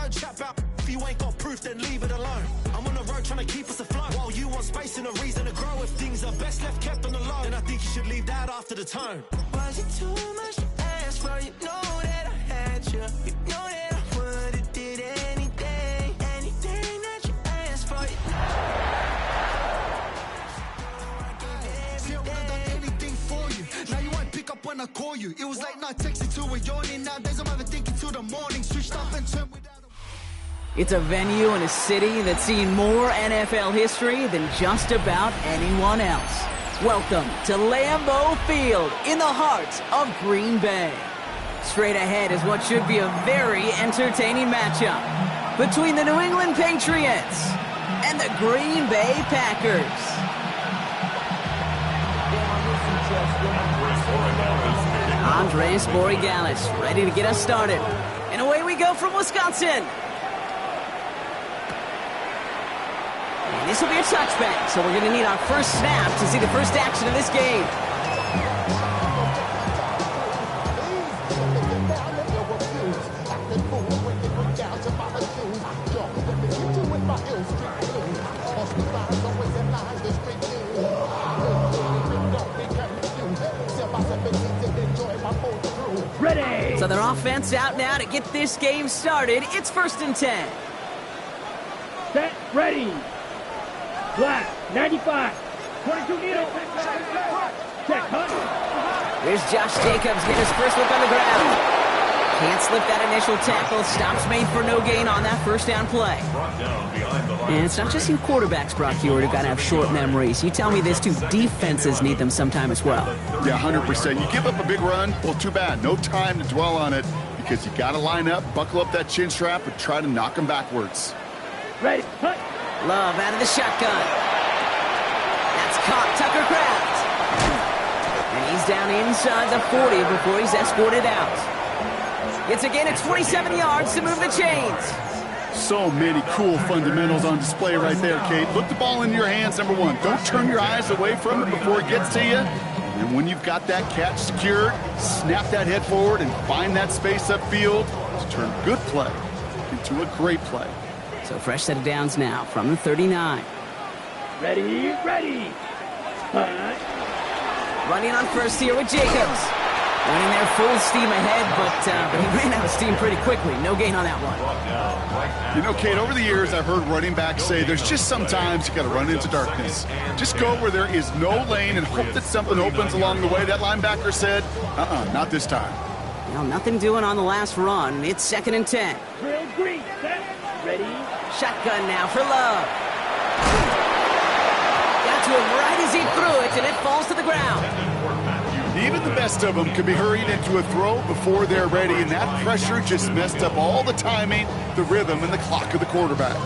don't chat about if you ain't got proof, then leave it alone. I'm on the road trying to keep us afloat, while you want space and a reason to grow. If things are best left kept on the low, then I think you should leave that after the tone. Was it too much to ask for? You know that I had you. You know that I would've did anything that you asked for. See, I would've done anything for you. Now you won't pick up when I call you. It was late night texting to a yawning. Nowadays I'm overthinking till the morning. Switched up and turned without. It's a venue in a city that's seen more NFL history than just about anyone else. Welcome to Lambeau Field in the heart of Green Bay. Straight ahead is what should be a very entertaining matchup between the New England Patriots and the Green Bay Packers. Andres Borregales ready to get us started. And away we go from Wisconsin. And this will be a touchback, so we're going to need our first snap to see the first action of this game. Ready! So their offense out now to get this game started. It's 1st and 10. Set, ready! Black, 95, 22 needle. Check, hunt. There's Josh Jacobs getting his first look on the ground. Can't slip that initial tackle. Stops made for no gain on that first down play. And it's not just you quarterbacks, Brock Huard, who got to have short memories. You tell me this too, defenses need them sometime as well. Yeah, 100%. You give up a big run, well, too bad. No time to dwell on it because you got to line up, buckle up that chin strap, and try to knock them backwards. Ready, hunt. Love out of the shotgun. That's caught Tucker Kraft. And he's down inside the 40 before he's escorted out. It's again at 27 yards to move the chains. So many cool fundamentals on display right there, Kate. Look the ball in your hands, number one. Don't turn your eyes away from it before it gets to you. And when you've got that catch secured, snap that head forward and find that space upfield to turn good play into a great play. So fresh set of downs now from the 39. Ready, ready. Hunt. Running on first here with Jacobs. Running there full steam ahead, but he ran out of steam pretty quickly. No gain on that one. You know, Kate, over the years, I've heard running backs say there's just sometimes you got to run into darkness. Just go where there is no lane and hope that something opens along the way. That linebacker said, not this time. Well, nothing doing on the last run. It's 2nd and 10. Drill green, set, ready. Shotgun now for Love. Got to him right as he threw it, and it falls to the ground. Even the best of them could be hurried into a throw before they're ready, and that pressure just messed up all the timing, the rhythm, and the clock of the quarterback.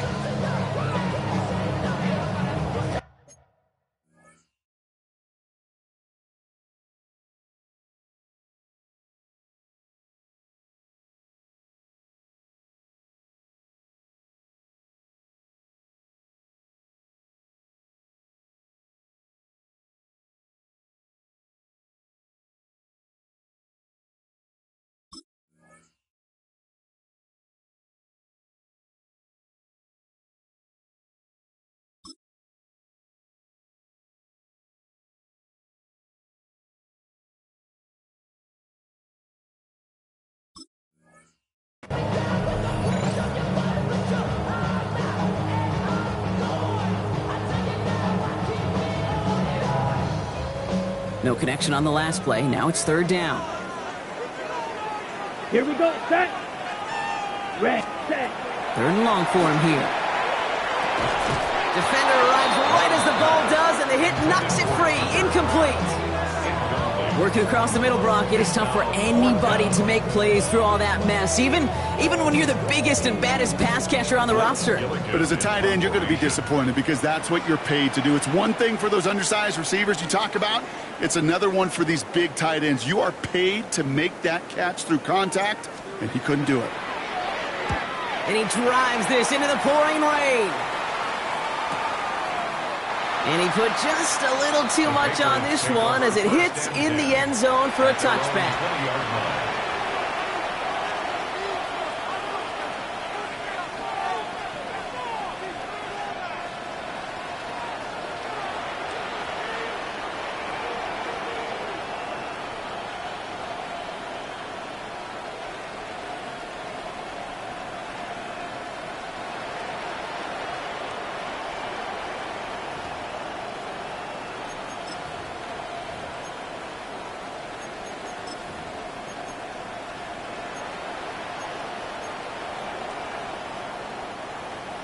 No connection on the last play. Now it's 3rd down. Here we go, set. Red, set. 3rd and long for him here. Defender arrives right as the ball does, and the hit knocks it free. Incomplete. Working across the middle, Brock, it is tough for anybody to make plays through all that mess, even when you're the biggest and baddest pass catcher on the roster. But as a tight end, you're going to be disappointed because that's what you're paid to do. It's one thing for those undersized receivers you talk about. It's another one for these big tight ends. You are paid to make that catch through contact, and he couldn't do it. And he drives this into the pouring rain. And he put just a little too much on this one as it hits in the end zone for a touchback.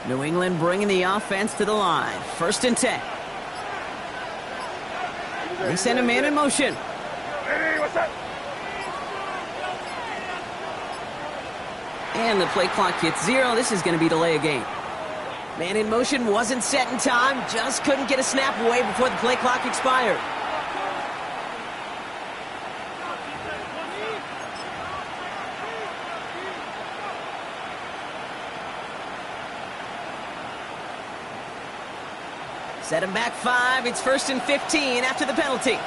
New England bringing the offense to the line. 1st and 10. They send a man in motion. And the play clock hits 0. This is going to be delay a game. Man in motion wasn't set in time. Just couldn't get a snap away before the play clock expired. Set him back 5. It's 1st and 15 after the penalty.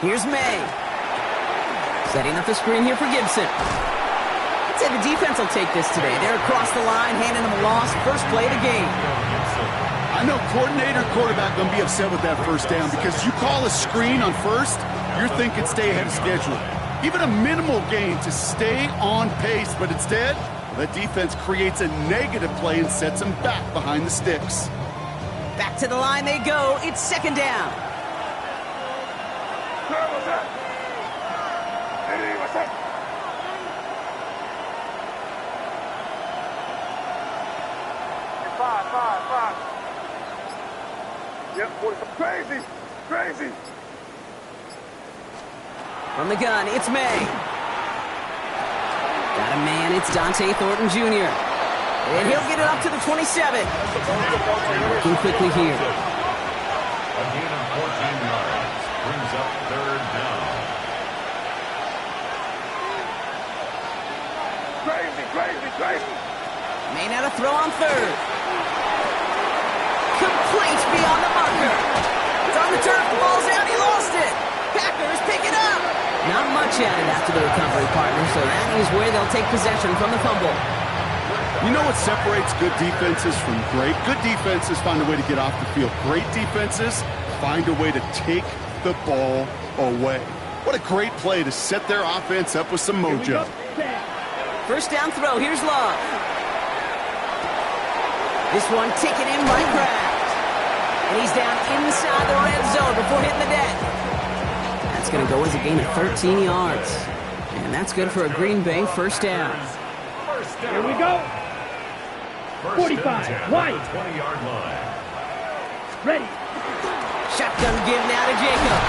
Here's May. Setting up the screen here for Gibson. I'd say the defense will take this today. They're across the line, handing them a loss. First play of the game. I know coordinator, quarterback going to be upset with that first down because you call a screen on first, you're thinking stay ahead of schedule. Even a minimal gain to stay on pace, but instead, the defense creates a negative play and sets them back behind the sticks. Back to the line they go. It's 2nd down. Yep, crazy, crazy. From the gun, it's May. Got a man, it's Dante Thornton Jr. And he'll get it up to the 27. Working quickly here. A gain of 14 yards brings up 3rd down. Crazy, crazy, crazy. May not a throw on 3rd. Complete beyond the marker. It's on the turf, the ball's out, he lost it. Packers pick it up. Not much added after the recovery, partner, so that is where they'll take possession from the fumble. You know what separates good defenses from great? Good defenses find a way to get off the field. Great defenses find a way to take the ball away. What a great play to set their offense up with some mojo. First down throw, here's Love. This one taken in by Kraft. And he's down inside the red zone before hitting the deck. That's going to go as a gain of 13 yards. And that's good for a Green Bay 1st down. Here we go. 45, wide. 20-yard line. Ready. Shotgun give now to Jacob.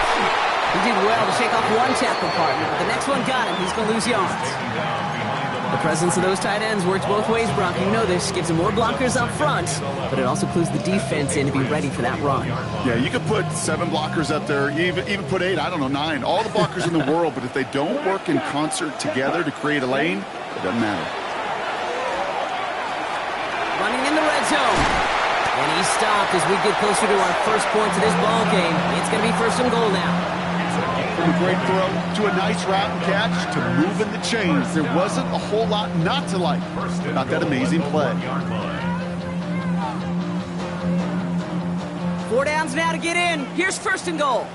He did well to shake off one tackle partner, but the next one got him. He's going to lose yards. The presence of those tight ends works both ways, Brock. You know this. Gives them more blockers up front, but it also clues the defense in to be ready for that run. Yeah, you could put 7 blockers up there, even put 8, I don't know, 9. All the blockers in the world, but if they don't work in concert together to create a lane, it doesn't matter. Running in the red zone. And he stopped as we get closer to our first points of this ball game. It's going to be 1st and goal now. From a great throw to a nice route and catch to moving the chains. There wasn't a whole lot not to like about that amazing play. 4 downs now to get in. Here's 1st and goal.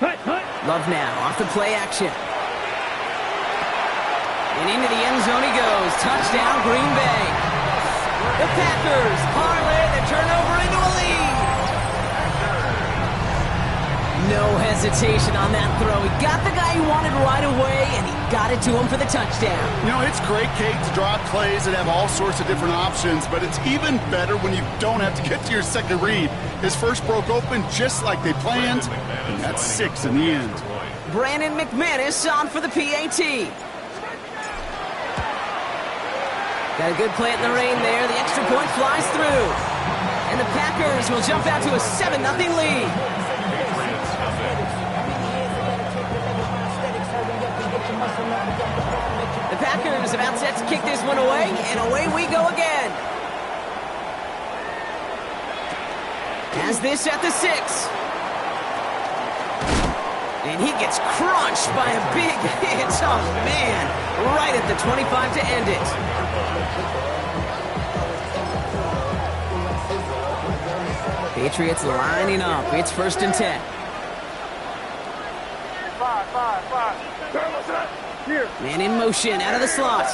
Hut, hut. Love now off the play action. And into the end zone he goes. Touchdown, Green Bay. The Packers parlay the turnover into a lead. No hesitation on that throw. He got the guy he wanted right away, and he got it to him for the touchdown. You know, it's great, Kate, to draw up plays and have all sorts of different options, but it's even better when you don't have to get to your second read. His first broke open just like they planned, and that's 6 in the end. Brandon McManus on for the PAT. Got a good plant in the rain there. The extra point flies through. And the Packers will jump out to a 7-0 lead. The Packers about set to kick this one away, and away we go again. Has this at the 6. And he gets crunched by a big hit. Oh, man. Right at the 25 to end it. Patriots lining up. It's 1st and 10. 5. Here. Man in motion, out of the slot.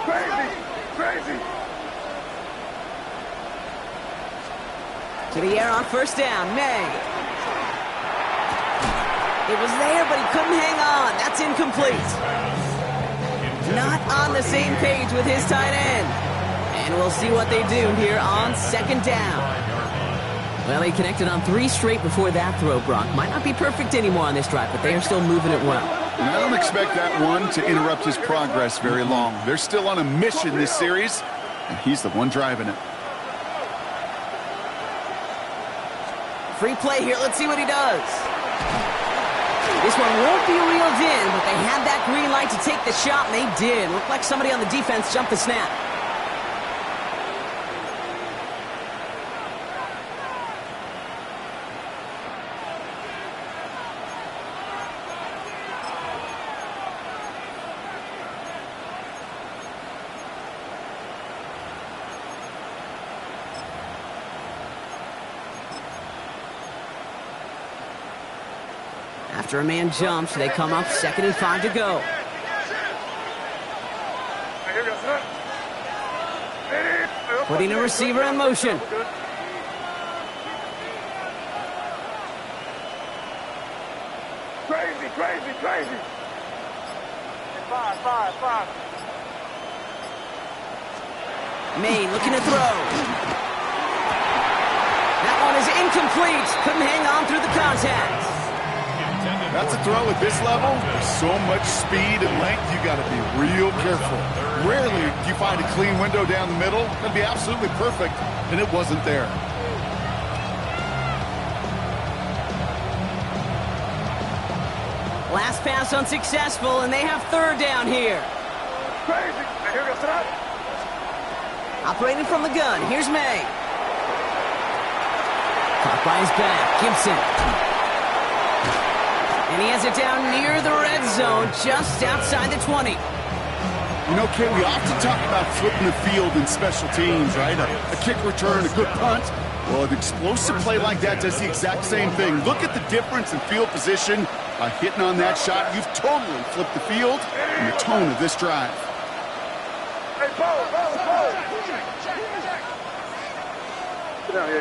Crazy, crazy. To the air on first down, May. It was there, but he couldn't hang on. That's incomplete. Not on the same page with his tight end. And we'll see what they do here on second down. Well, he connected on 3 straight before that throw, Brock. Might not be perfect anymore on this drive, but they are still moving it well. And I don't expect that one to interrupt his progress very long. They're still on a mission this series, and he's the one driving it. Free play here. Let's see what he does. This one won't be reeled in, but they had that green light to take the shot, and they did. Looked like somebody on the defense jumped the snap. After a man jumps, they come up 2nd and 5 to go. Putting a receiver in motion. Crazy, crazy, crazy. 5. May looking to throw. That one is incomplete. Couldn't hang on through the contact. That's a throw at this level. There's so much speed and length, you got to be real careful. Rarely do you find a clean window down the middle. That'd be absolutely perfect, and it wasn't there. Last pass unsuccessful, and they have 3rd down here. Crazy. Here goes that. Operating from the gun, here's May. Caught by his back, Gibson. And he has it down near the red zone, just outside the 20. You know, Kate, we often talk about flipping the field in special teams, right? A kick return, a good punt. Well, an explosive play like that does the exact same thing. Look at the difference in field position. By hitting on that shot, you've totally flipped the field and the tone of this drive.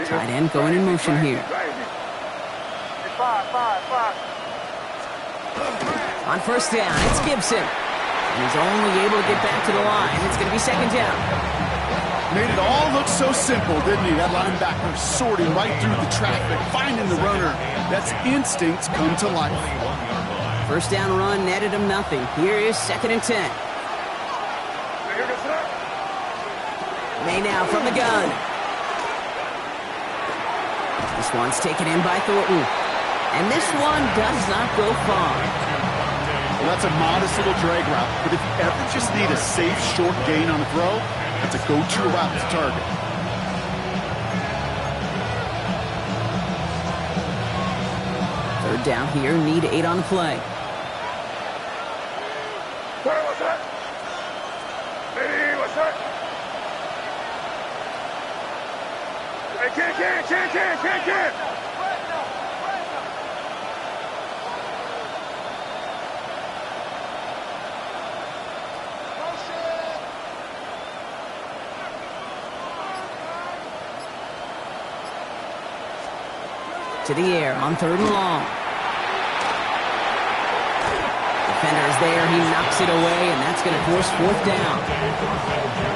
Tight end going in motion here. 5. On first down, it's Gibson. He's only able to get back to the line. It's going to be 2nd down. Made it all look so simple, didn't he? That linebacker sorting right through the traffic, finding the runner. That's instinct come to life. First down run netted him nothing. Here is 2nd and 10. May now from the gun. This one's taken in by Thornton. And this one does not go far. Well, that's a modest little drag route, but if you ever just need a safe, short gain on a throw, that's a go-to route to target. Third down here, need 8 on the play. Where was that? Hey, what's that? Hey, can't. To the air on 3rd and long. Defender is there. He knocks it away, and that's going to force 4th down.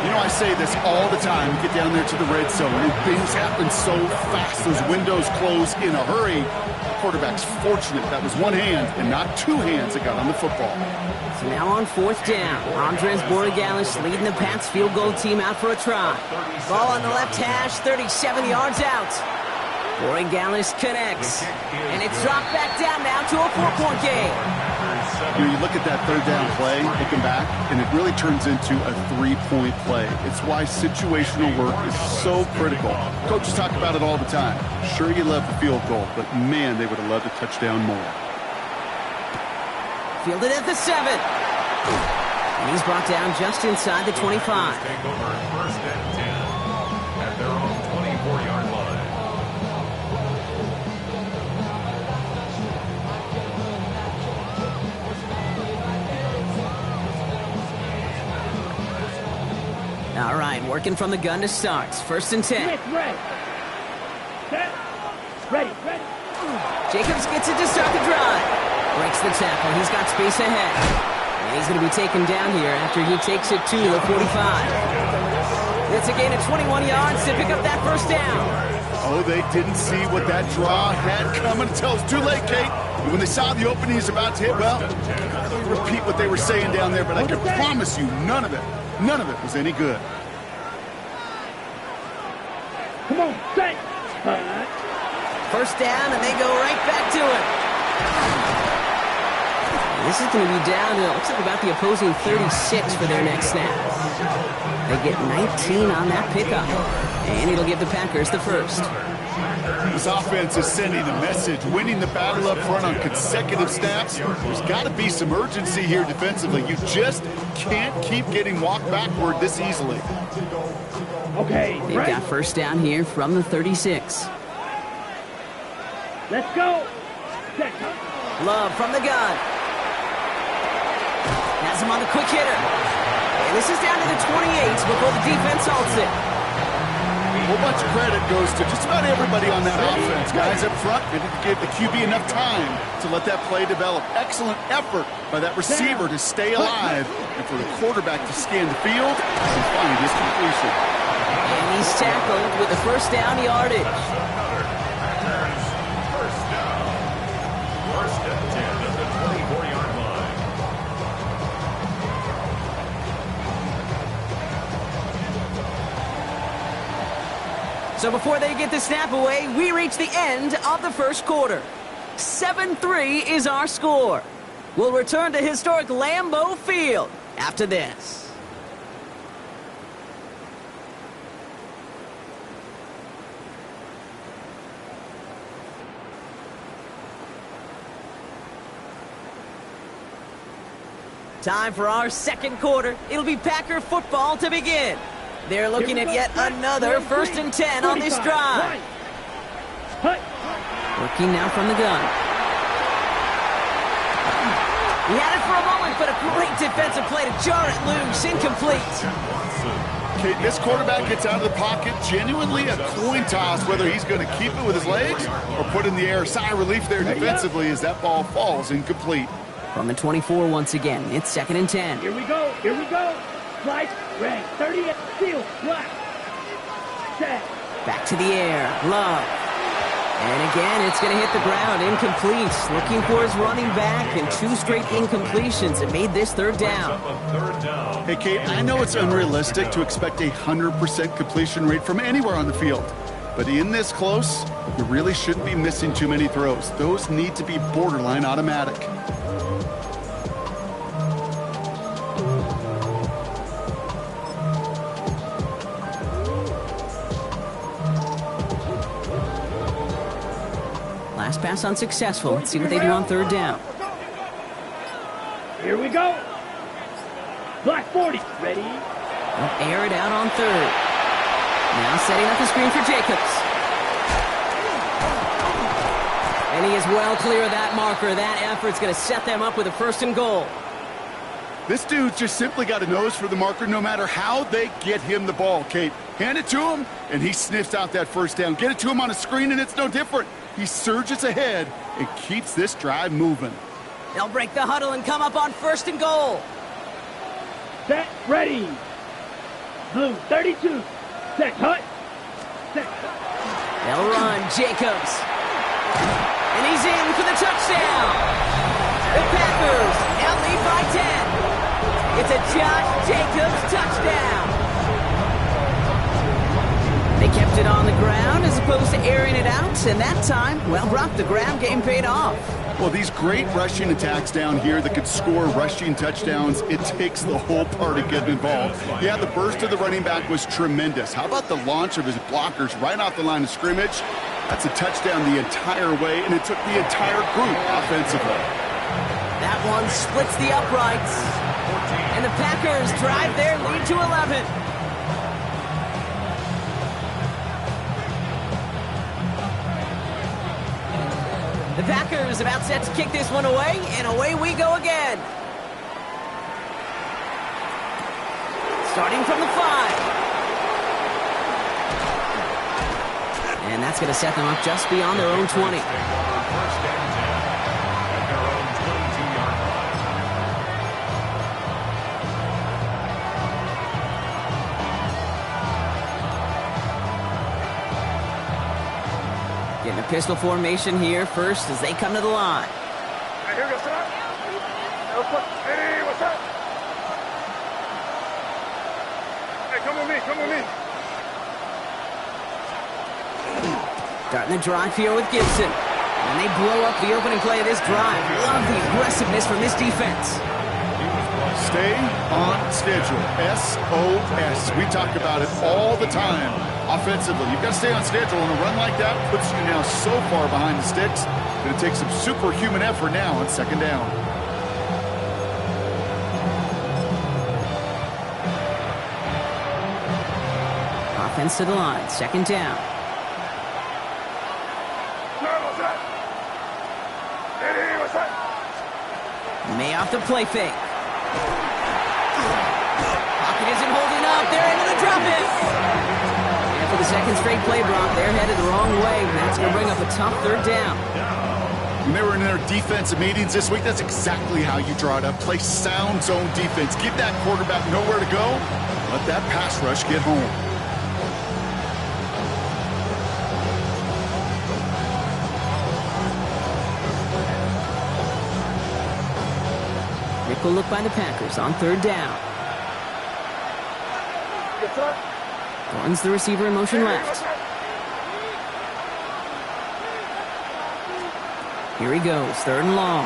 You know, I say this all the time. You get down there to the red zone, and things happen so fast. Those windows close in a hurry. The quarterback's fortunate that was one hand and not 2 hands that got on the football. So now on 4th down, Andres Borregalis leading the Pats field goal team out for a try. Ball on the left hash, 37 yards out. Borregalis connects, and it's dropped back down now to a 4-point game. You know, you look at that 3rd down play, looking back, and it really turns into a 3-point play. It's why situational work is so critical. Coaches talk about it all the time. Sure, you love the field goal, but man, they would have loved a touchdown more. Fielded at the 7. And he's brought down just inside the 25. Take over 1st and 10 at their own 24-yard line. All right, working from the gun to start. 1st and 10. Set. Ready. Jacobs gets it to start the drive. Breaks the tackle. He's got space ahead. And he's going to be taken down here after he takes it to the 45. That's a gain of 21 yards to pick up that first down. Oh, they didn't see what that draw had coming until it's too late, Kate. And when they saw the opening he's about to hit, well, repeat what they were saying down there, but I can promise you none of it was any good. Come on, set. First down, and they go right back to it. This is going to be down to, it looks like about the opposing 36 for their next snap. They get 19 on that pickup, and it'll give the Packers the first. This offense is sending a message, winning the battle up front on consecutive snaps. There's got to be some urgency here defensively. You just can't keep getting walked backward this easily. Okay, They've got first down here from the 36. Let's go. Set. Love from the gun. Has him on the quick hitter. And this is down to the 28 before the defense halts it. A whole bunch of credit goes to just about everybody on that offense. Guys up front, they didn't give the QB enough time to let that play develop. Excellent effort by that receiver to stay alive and for the quarterback to scan the field and find his completion. And he's tackled with the first down yardage. First and 10 at the 24-yard line. So before they get the snap away, we reach the end of the first quarter. 7-3 is our score. We'll return to historic Lambeau Field after this. Time for our second quarter. It'll be Packer football to begin. They're looking at yet another 1st and 10 on this drive. Working now from the gun. He had it for a moment, but a great defensive play to jar it loose. Incomplete. Okay, this quarterback gets out of the pocket. Genuinely a coin toss whether he's going to keep it with his legs or put in the air. Sigh of relief there defensively as that ball falls incomplete. From the 24 once again, it's 2nd and 10. Here we go. Slice, red, 30, steal, black. Set. Back to the air, Love. And again, it's going to hit the ground, incomplete. Looking for his running back, and 2 straight incompletions. It made this third down. Hey, Kate, I know it's unrealistic to expect a 100% completion rate from anywhere on the field. But in this close, you really shouldn't be missing too many throws. Those need to be borderline automatic. Last pass unsuccessful. Let's see what they do on 3rd down. Here we go. Black 40. Ready? They'll air it out on 3rd. Now setting up the screen for Jacobs. And he is well clear of that marker. That effort's going to set them up with a 1st and goal. This dude's just simply got a nose for the marker no matter how they get him the ball, Kate. Hand it to him, and he sniffs out that 1st down. Get it to him on a screen, and it's no different. He surges ahead and keeps this drive moving. They'll break the huddle and come up on 1st and goal. Set. Ready. Blue 32. Set. Hut. Set. They'll run. Jacobs. And he's in for the touchdown. The Packers now lead by 10. It's a Josh Jacobs touchdown. They kept it on the ground as opposed to airing it out, and that time, well, Brock, the ground game paid off. Well, these great rushing attacks down here that could score rushing touchdowns, it takes the whole party getting involved. Yeah, the burst of the running back was tremendous. How about the launch of his blockers right off the line of scrimmage? That's a touchdown the entire way, and it took the entire group offensively. That one splits the uprights, and the Packers drive their lead to 11. The Packers about set to kick this one away, and away we go again. Starting from the 5. And that's going to set them up just beyond their own 20. First and 10 at their own 22-yard line. Getting a pistol formation here first as they come to the line. Hey, here we go, son. Hey, what's up? Hey, come with me, come with me. Starting the drive here with Gibson. And they blow up the opening play of this drive. Love the aggressiveness from this defense. Stay on schedule. SOS. We talk about it all the time. Offensively, you've got to stay on schedule, and a run like that puts you now so far behind the sticks. Going to take some superhuman effort now on second down. Offense to the line, second down. What's up? Hey, what's up? May off the play fake. Pocket isn't holding up. They're into the drop it. And for the second straight play, Brock, they're headed the wrong way. That's going to bring up a tough third down. When they were in their defensive meetings this week, that's exactly how you draw it up. Play sound zone defense. Give that quarterback nowhere to go. Let that pass rush get home. Nickel look by the Packers on third down. Yes, sir. Runs the receiver in motion left. Here he goes, third and long.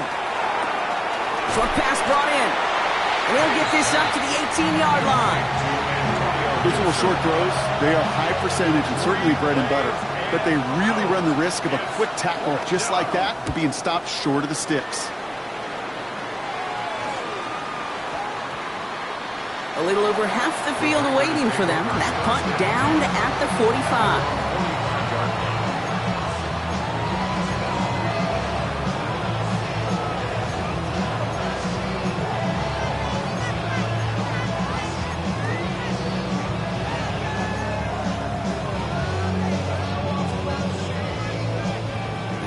Short pass brought in. And he'll get this up to the 18-yard line. Those little short throws, they are high percentage and certainly bread and butter. But they really run the risk of a quick tackle just like that and being stopped short of the sticks. A little over half the field waiting for them. That punt down at the 45.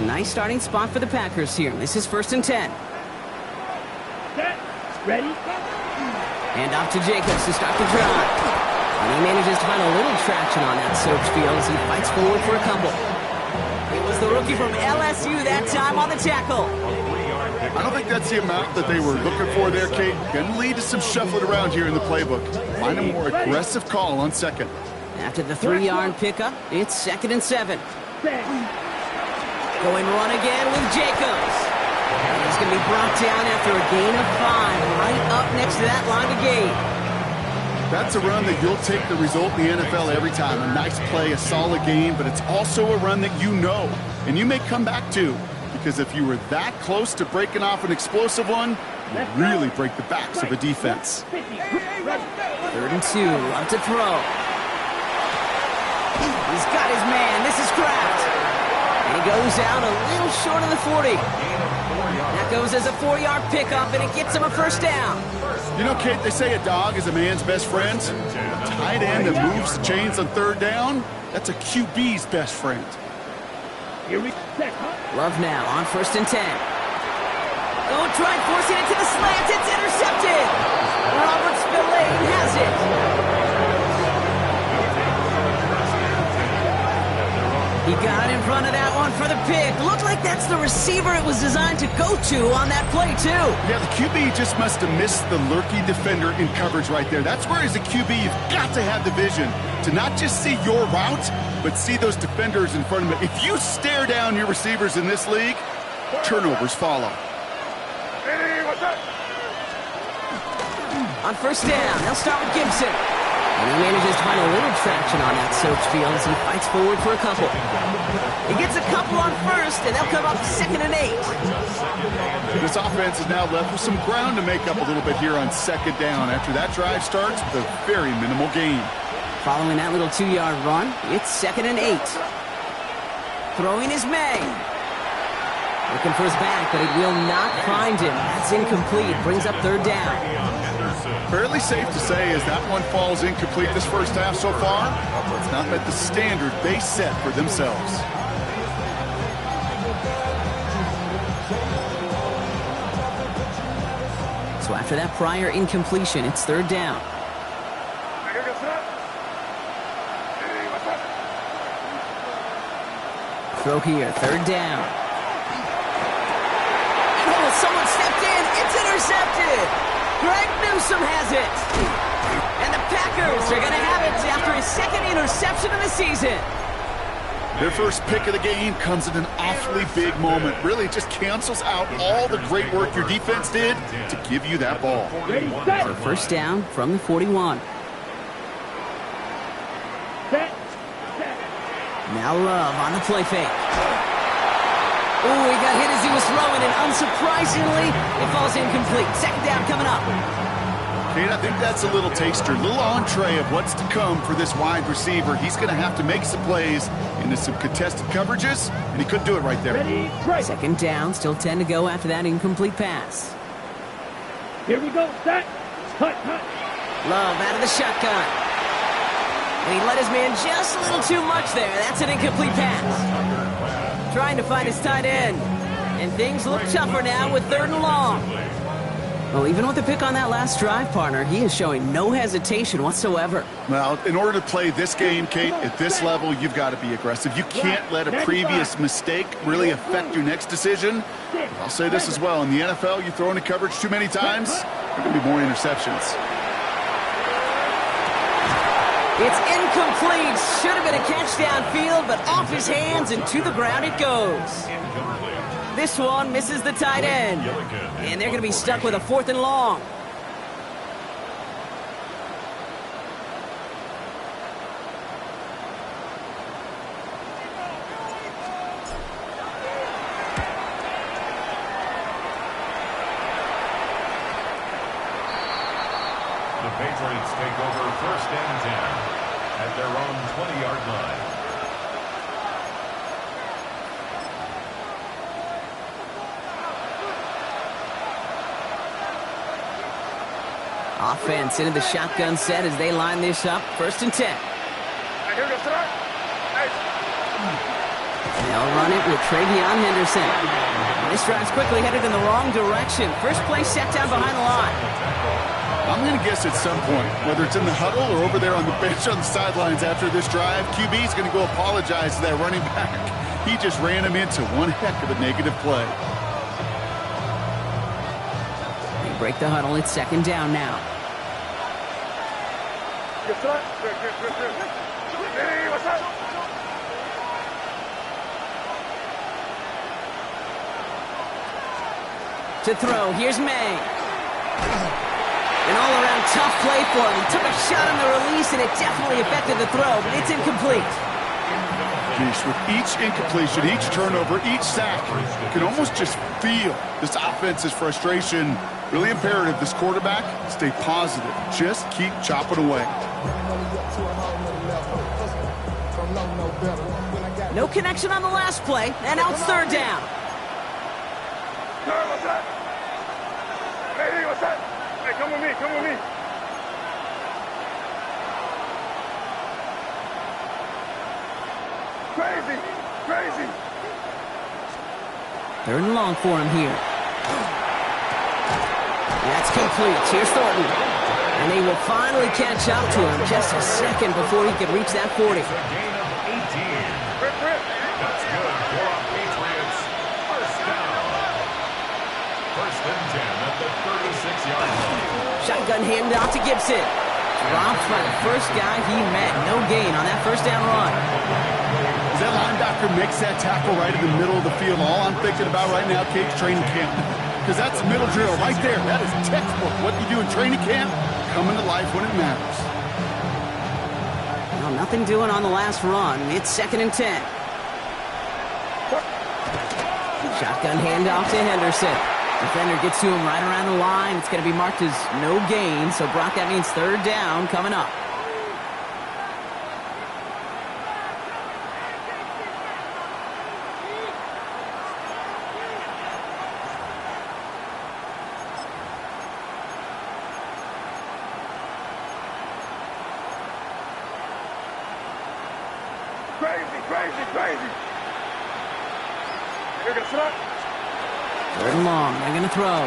A nice starting spot for the Packers here. This is first and 10. Set. Ready? And off to Jacobs to start the drive. And he manages to find a little traction on that search field as he fights forward for a couple. It was the rookie from LSU that time on the tackle. I don't think that's the amount that they were looking for there, Kate. Going to lead to some shuffling around here in the playbook. Find a more aggressive call on second. After the 3-yard pickup, it's second and 7. Set. Going run again with Jacobs. And he's going to be brought down after a gain of 5, right up next to that line of gain. That's a run that you'll take the result in the NFL every time. A nice play, a solid game, but it's also a run that you know, and you may come back to, because if you were that close to breaking off an explosive one, you really break the backs of a defense. 50. Ready. Third and 2, up to throw. He's got his man. This is Kraft. And he goes out a little short of the 40. That goes as a 4-yard pickup, and it gets him a first down. You know, Kate, they say a dog is a man's best friend. A tight end that moves the chains on third down, that's a QB's best friend. Here we set. Love now on first and 10. Oh, try forcing it to the slant. It's intercepted. Robert Spillane has it. He got in front of that one for the pick. Looked like that's the receiver it was designed to go to on that play, too. Yeah, the QB just must have missed the lurky defender in coverage right there. That's where, as a QB, you've got to have the vision to not just see your route, but see those defenders in front of them. If you stare down your receivers in this league, turnovers follow. Hey, what's up? On first down, they'll start with Gibson. And he manages to find a little traction on that search field as he fights forward for a couple. He gets a couple on first, and they'll come up second and 8. This offense is now left with some ground to make up a little bit here on second down after that drive starts with a very minimal gain. Following that little 2-yard run, it's second and 8. Throwing is May. Looking for his back, but it will not find him. That's incomplete. Brings up third down. Fairly safe to say as that one falls incomplete this first half so far, it's not met the standard they set for themselves. So after that prior incompletion, it's third down. Throw here, third down. Oh, someone stepped in. It's intercepted. Greg Newsome has it. And the Packers are going to have it after his second interception of the season. Their first pick of the game comes at an awfully big moment. Really just cancels out all the great work your defense did to give you that ball. For first down from the 41. Now Love on the play fake. Ooh, he got hit as he was throwing, and unsurprisingly, it falls incomplete. Second down coming up. Kate, I think that's a little taster, a little entree of what's to come for this wide receiver. He's going to have to make some plays into some contested coverages, and he couldn't do it right there. Second down, still 10 to go after that incomplete pass. Here we go, set, cut. Love out of the shotgun. And he let his man just a little too much there. That's an incomplete pass. Trying to find his tight end. And things look tougher now with third and long. Well, even with the pick on that last drive, partner, he is showing no hesitation whatsoever. Well, in order to play this game, Kate, at this level, you've got to be aggressive. You can't let a previous mistake really affect your next decision. I'll say this as well. In the NFL, you throw into coverage too many times, there are going to be more interceptions. It's incomplete. Should have been a catch downfield, but off his hands and to the ground it goes. This one misses the tight end. And they're going to be stuck with a fourth and long. The Patriots take over first and 10 at their own 20-yard line. Offense into the shotgun set as they line this up. First and 10. They'll run it with Travion Henderson. This drive's quickly headed in the wrong direction. First play set down behind the line. I'm going to guess at some point, whether it's in the huddle or over there on the bench on the sidelines after this drive, QB is going to go apologize to that running back. He just ran him into one heck of a negative play. They break the huddle. It's second down now. To throw, here's May. An all-around tough play for him. He took a shot on the release, and it definitely affected the throw, but it's incomplete. Geesh, with each incompletion, each turnover, each sack, you can almost just feel this offense's frustration. Really imperative, this quarterback, stay positive. Just keep chopping away. No connection on the last play, and now it's third down. What's that? Hey, what's that? Hey, come with me, come with me. Crazy. Third and long for him here. That's complete. Here's Thornton. And they will finally catch up to him just a second before he can reach that 40. Gain of 18. That's good for Patriots. First down. First and 10 at the 36-yard line. Shotgun handout to Gibson. Dropped by the first guy he met. No gain on that first down run. As that linebacker makes that tackle right in the middle of the field, all I'm thinking about right now, Kate's training camp. Because that's a middle drill right there. That is textbook. What you do in training camp, coming to life when it matters. Well, nothing doing on the last run. It's second and 10. Shotgun handoff to Henderson. Defender gets to him right around the line. It's going to be marked as no gain. So, Brock, that means third down coming up. Crazy, crazy. You're going to throw. Third and long. They're going to throw.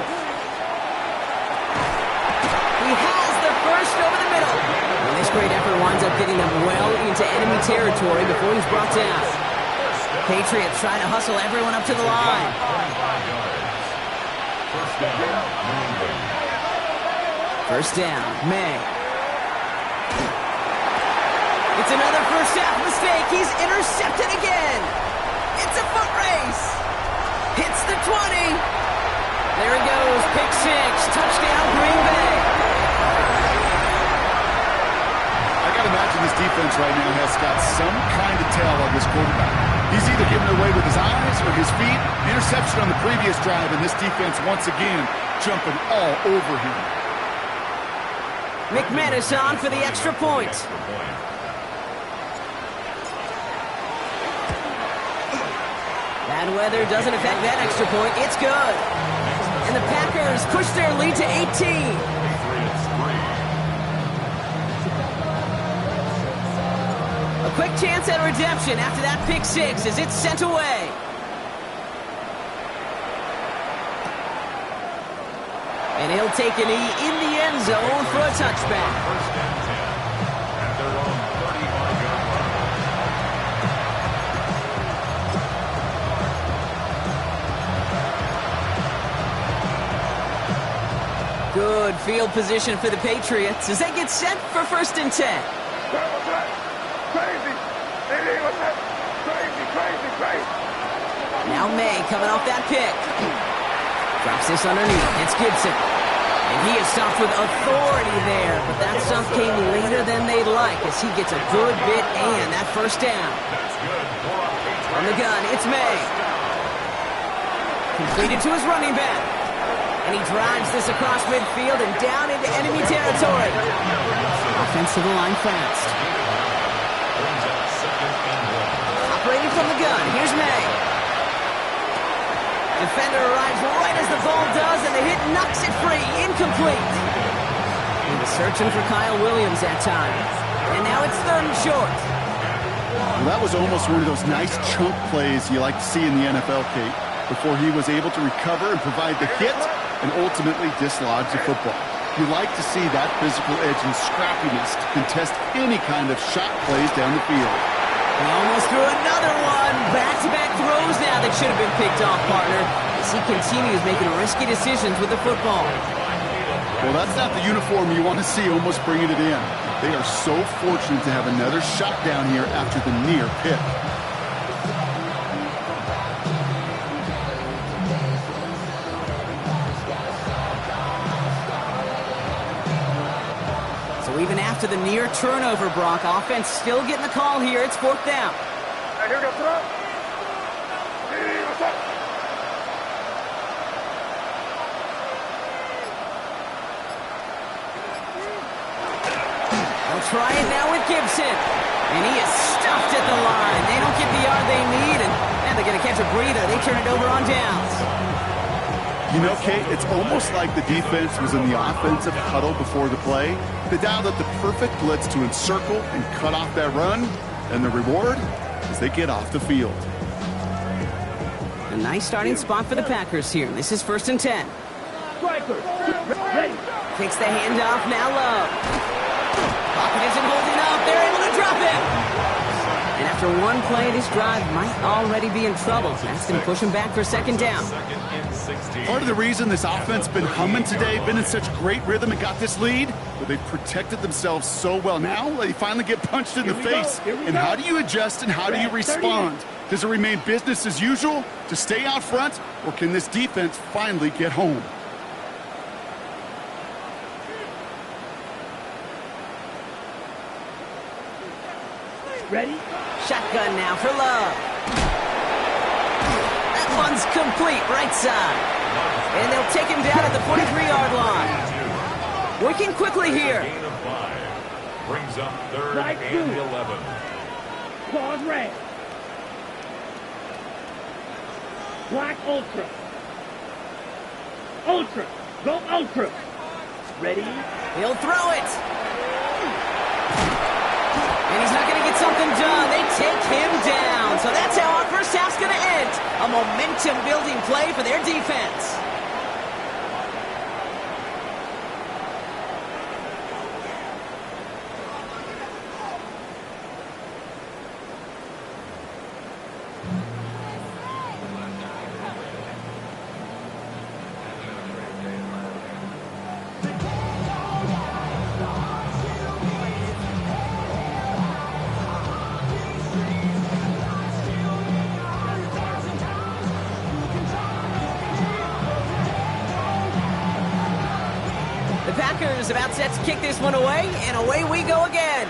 He has the first over the middle. And this great effort winds up getting them well into enemy territory before he's brought down. Patriots trying to hustle everyone up to the line. First down, May. It's another first half mistake. He's intercepted again. It's a foot race. Hits the 20. There he goes. Pick six. Touchdown, Green Bay. I got to imagine this defense right now has got some kind of tell on this quarterback. He's either giving it away with his eyes or his feet. The interception on the previous drive, and this defense once again jumping all over him. McManus on for the extra point. Bad weather doesn't affect that extra point. It's good. And the Packers push their lead to 18. A quick chance at redemption after that pick six as it's sent away. And he'll take a knee in the end zone for a touchback. First and 10 at their own 35-yard line. Good field position for the Patriots as they get set for first and 10. What's that? Crazy. Hey, what's that? Crazy, crazy, crazy. Now May coming off that pick. Drops this underneath. It's Gibson. And he is stopped with authority there, but that stop came later than they'd like as he gets a good bit and that first down. That's good. On the gun, it's May. Completed to his running back. And he drives this across midfield and down into enemy territory. Offensive line fast. Operating from the gun, here's May. Defender arrives right as the ball does, and the hit knocks it free. Incomplete. He was searching for Kyle Williams that time. And now it's third and short. Well, that was almost one of those nice chunk plays you like to see in the NFL, Kate, before he was able to recover and provide the hit and ultimately dislodge the football. You like to see that physical edge and scrappiness to contest any kind of shot plays down the field. He almost threw another one. Back-to-back throws now that should have been picked off, partner, as he continues making risky decisions with the football. Well, that's not the uniform you want to see almost bringing it in. They are so fortunate to have another shot down here after the near pick. So even after the near turnover, Brock, offense still getting the call here. It's fourth down. Hey, here we go, throw. Hey, what's up? They'll try it now with Gibson. And he is stuffed at the line. They don't get the yard they need, and they're going to catch a breather. They turn it over on downs. You know, Kate, it's almost like the defense was in the offensive huddle before the play. They dialed up the perfect blitz to encircle and cut off that run. And the reward is they get off the field. A nice starting spot for the Packers here. This is first and 10. Striker, ready. Takes the handoff, now low. Pocket isn't holding up. They're able to drop him. And after one play, this drive might already be in trouble. That's going to push him back for second down. Second and 16. Part of the reason this offense been humming today, been in such great rhythm and got this lead, but they've protected themselves so well. Now they finally get punched in the face. And how do you adjust and how do you respond? Does it remain business as usual to stay out front, or can this defense finally get home? Ready? Shotgun now for Love. That one's complete, right side. And they'll take him down at the 43-yard line. Working quickly here. Gain of 5. Brings up third Right and through. 11. Pause red. Black Ultra. Ultra. Go Ultra. Ready? He'll throw it. And he's not going to get something done. They take him down. So that's how our first half's going to end. A momentum-building play for their defense. The Packers about set to kick this one away, and away we go again.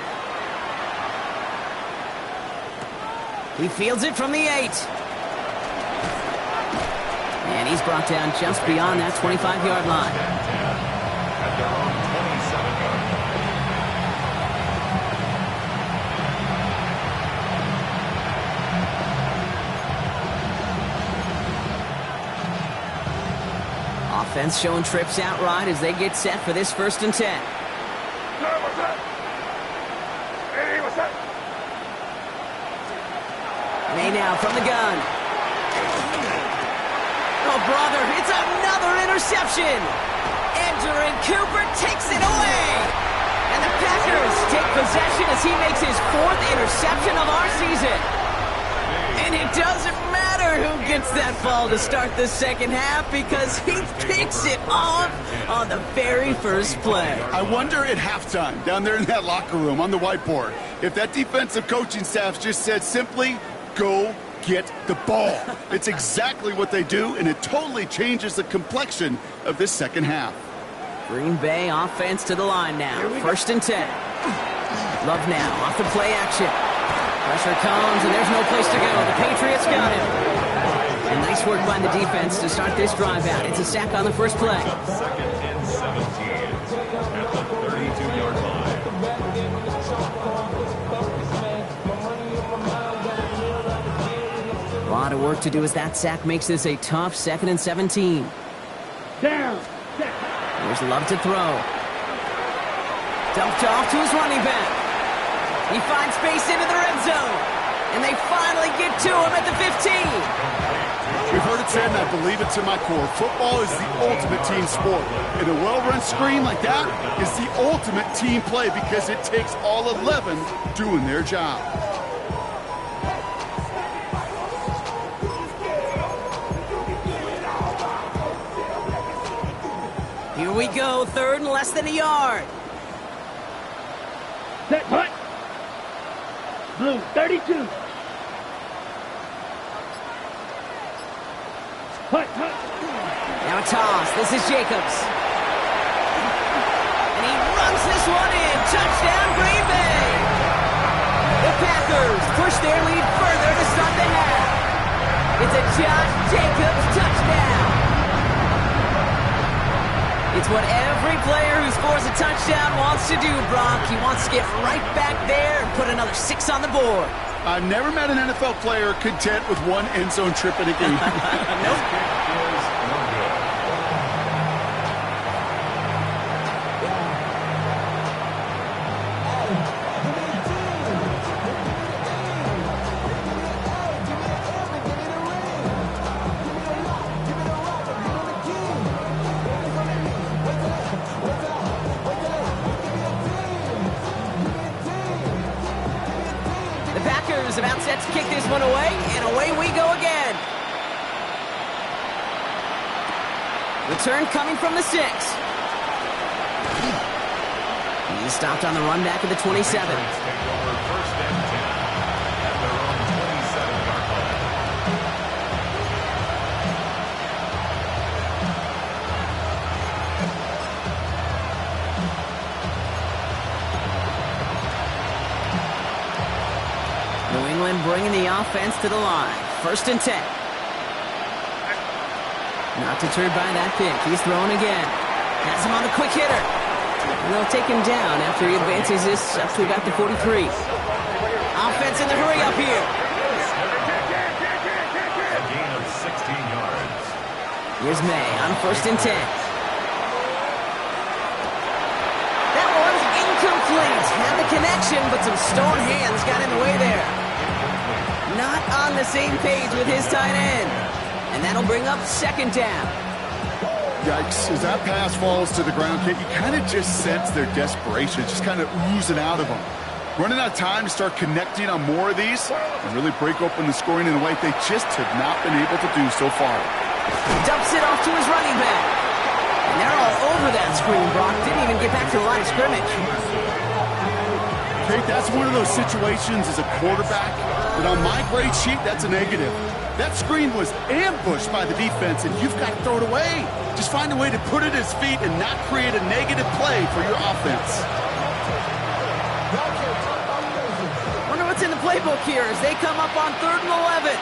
He fields it from the 8. And he's brought down just beyond that 25-yard line. At their own 27-yard line. Offense showing trips outright as they get set for this 1st and 10. What's up? Hey, what's up? May now from the gun. Oh, brother, it's another interception. Anderson Cooper takes it away. And the Packers take possession as he makes his 4th interception of our season. And it doesn't matter who gets that ball to start the second half because he picks it off on the very first play. I wonder at halftime, down there in that locker room on the whiteboard, if that defensive coaching staff just said simply, go get the ball. It's exactly what they do, and it totally changes the complexion of this second half. Green Bay offense to the line now. 1st and 10. Love now off the play action. Pressure comes, and there's no place to go. The Patriots got him. And nice work by the defense to start this drive out. It's a sack on the first play. 2nd and 17 at the 32-yard line. A lot of work to do as that sack makes this a tough 2nd and 17. Down. There's Love to throw. Dumped off to his running back. He finds space into the red zone. And they finally get to him at the 15. We've heard it said, and I believe it to my core, football is the ultimate team sport. And a well-run screen like that is the ultimate team play because it takes all 11 doing their job. Here we go, 3rd and less than a yard. Set, punt. Blue, 32. Punt. Now a toss. This is Jacobs. And he runs this one in. Touchdown, Green Bay. The Packers push their lead further to start the half. It's a Josh Jacobs touchdown. It's what every player who scores a touchdown wants to do, Brock. He wants to get right back there and put another 6 on the board. I've never met an NFL player content with one end zone trip in a game. Nope. About set to kick this one away, and away we go again. Return coming from the 6. He's stopped on the run back of the 27. Take over 1st and 10 at their own 27-yard line. New England bringing the offense to the line. 1st and 10. Not deterred by that pick. He's throwing again. Has him on the quick hitter. And they'll take him down after he advances this up to about the 43. Offense in the hurry up here. A gain of 16 yards. Here's May on 1st and 10. That one's incomplete. Had the connection, but some stone hands got in the way there. not on the same page with his tight end. And that'll bring up second down. Yikes, as that pass falls to the ground, Kate, you kind of just sense their desperation, just kind of oozing out of them. Running out of time to start connecting on more of these and really break open the scoring in a way they just have not been able to do so far. Dumps it off to his running back. And they're all over that screen, Brock. Didn't even get back to the line of scrimmage. Kate, that's one of those situations as a quarterback that on my grade sheet, that's a negative. That screen was ambushed by the defense, and you've got to throw it away. Just find a way to put it at his feet and not create a negative play for your offense. Wonder what's in the playbook here as they come up on 3rd and 11.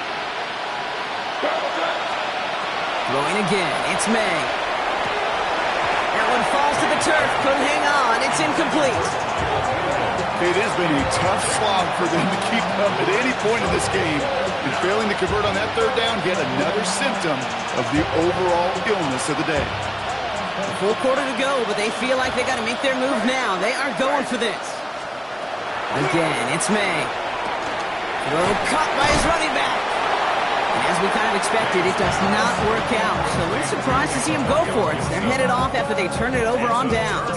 Throwing again, it's May. That one falls to the turf, couldn't hang on, it's incomplete. It has been a tough slog for them to keep up at any point in this game. And failing to convert on that 3rd down, yet another symptom of the overall illness of the day. A full quarter to go, but they feel like they got to make their move now. They are going for this. Again, it's May. Throw caught by his running back. And as we kind of expected, it does not work out. So we're surprised to see him go for it. They're headed off after they turn it over on downs.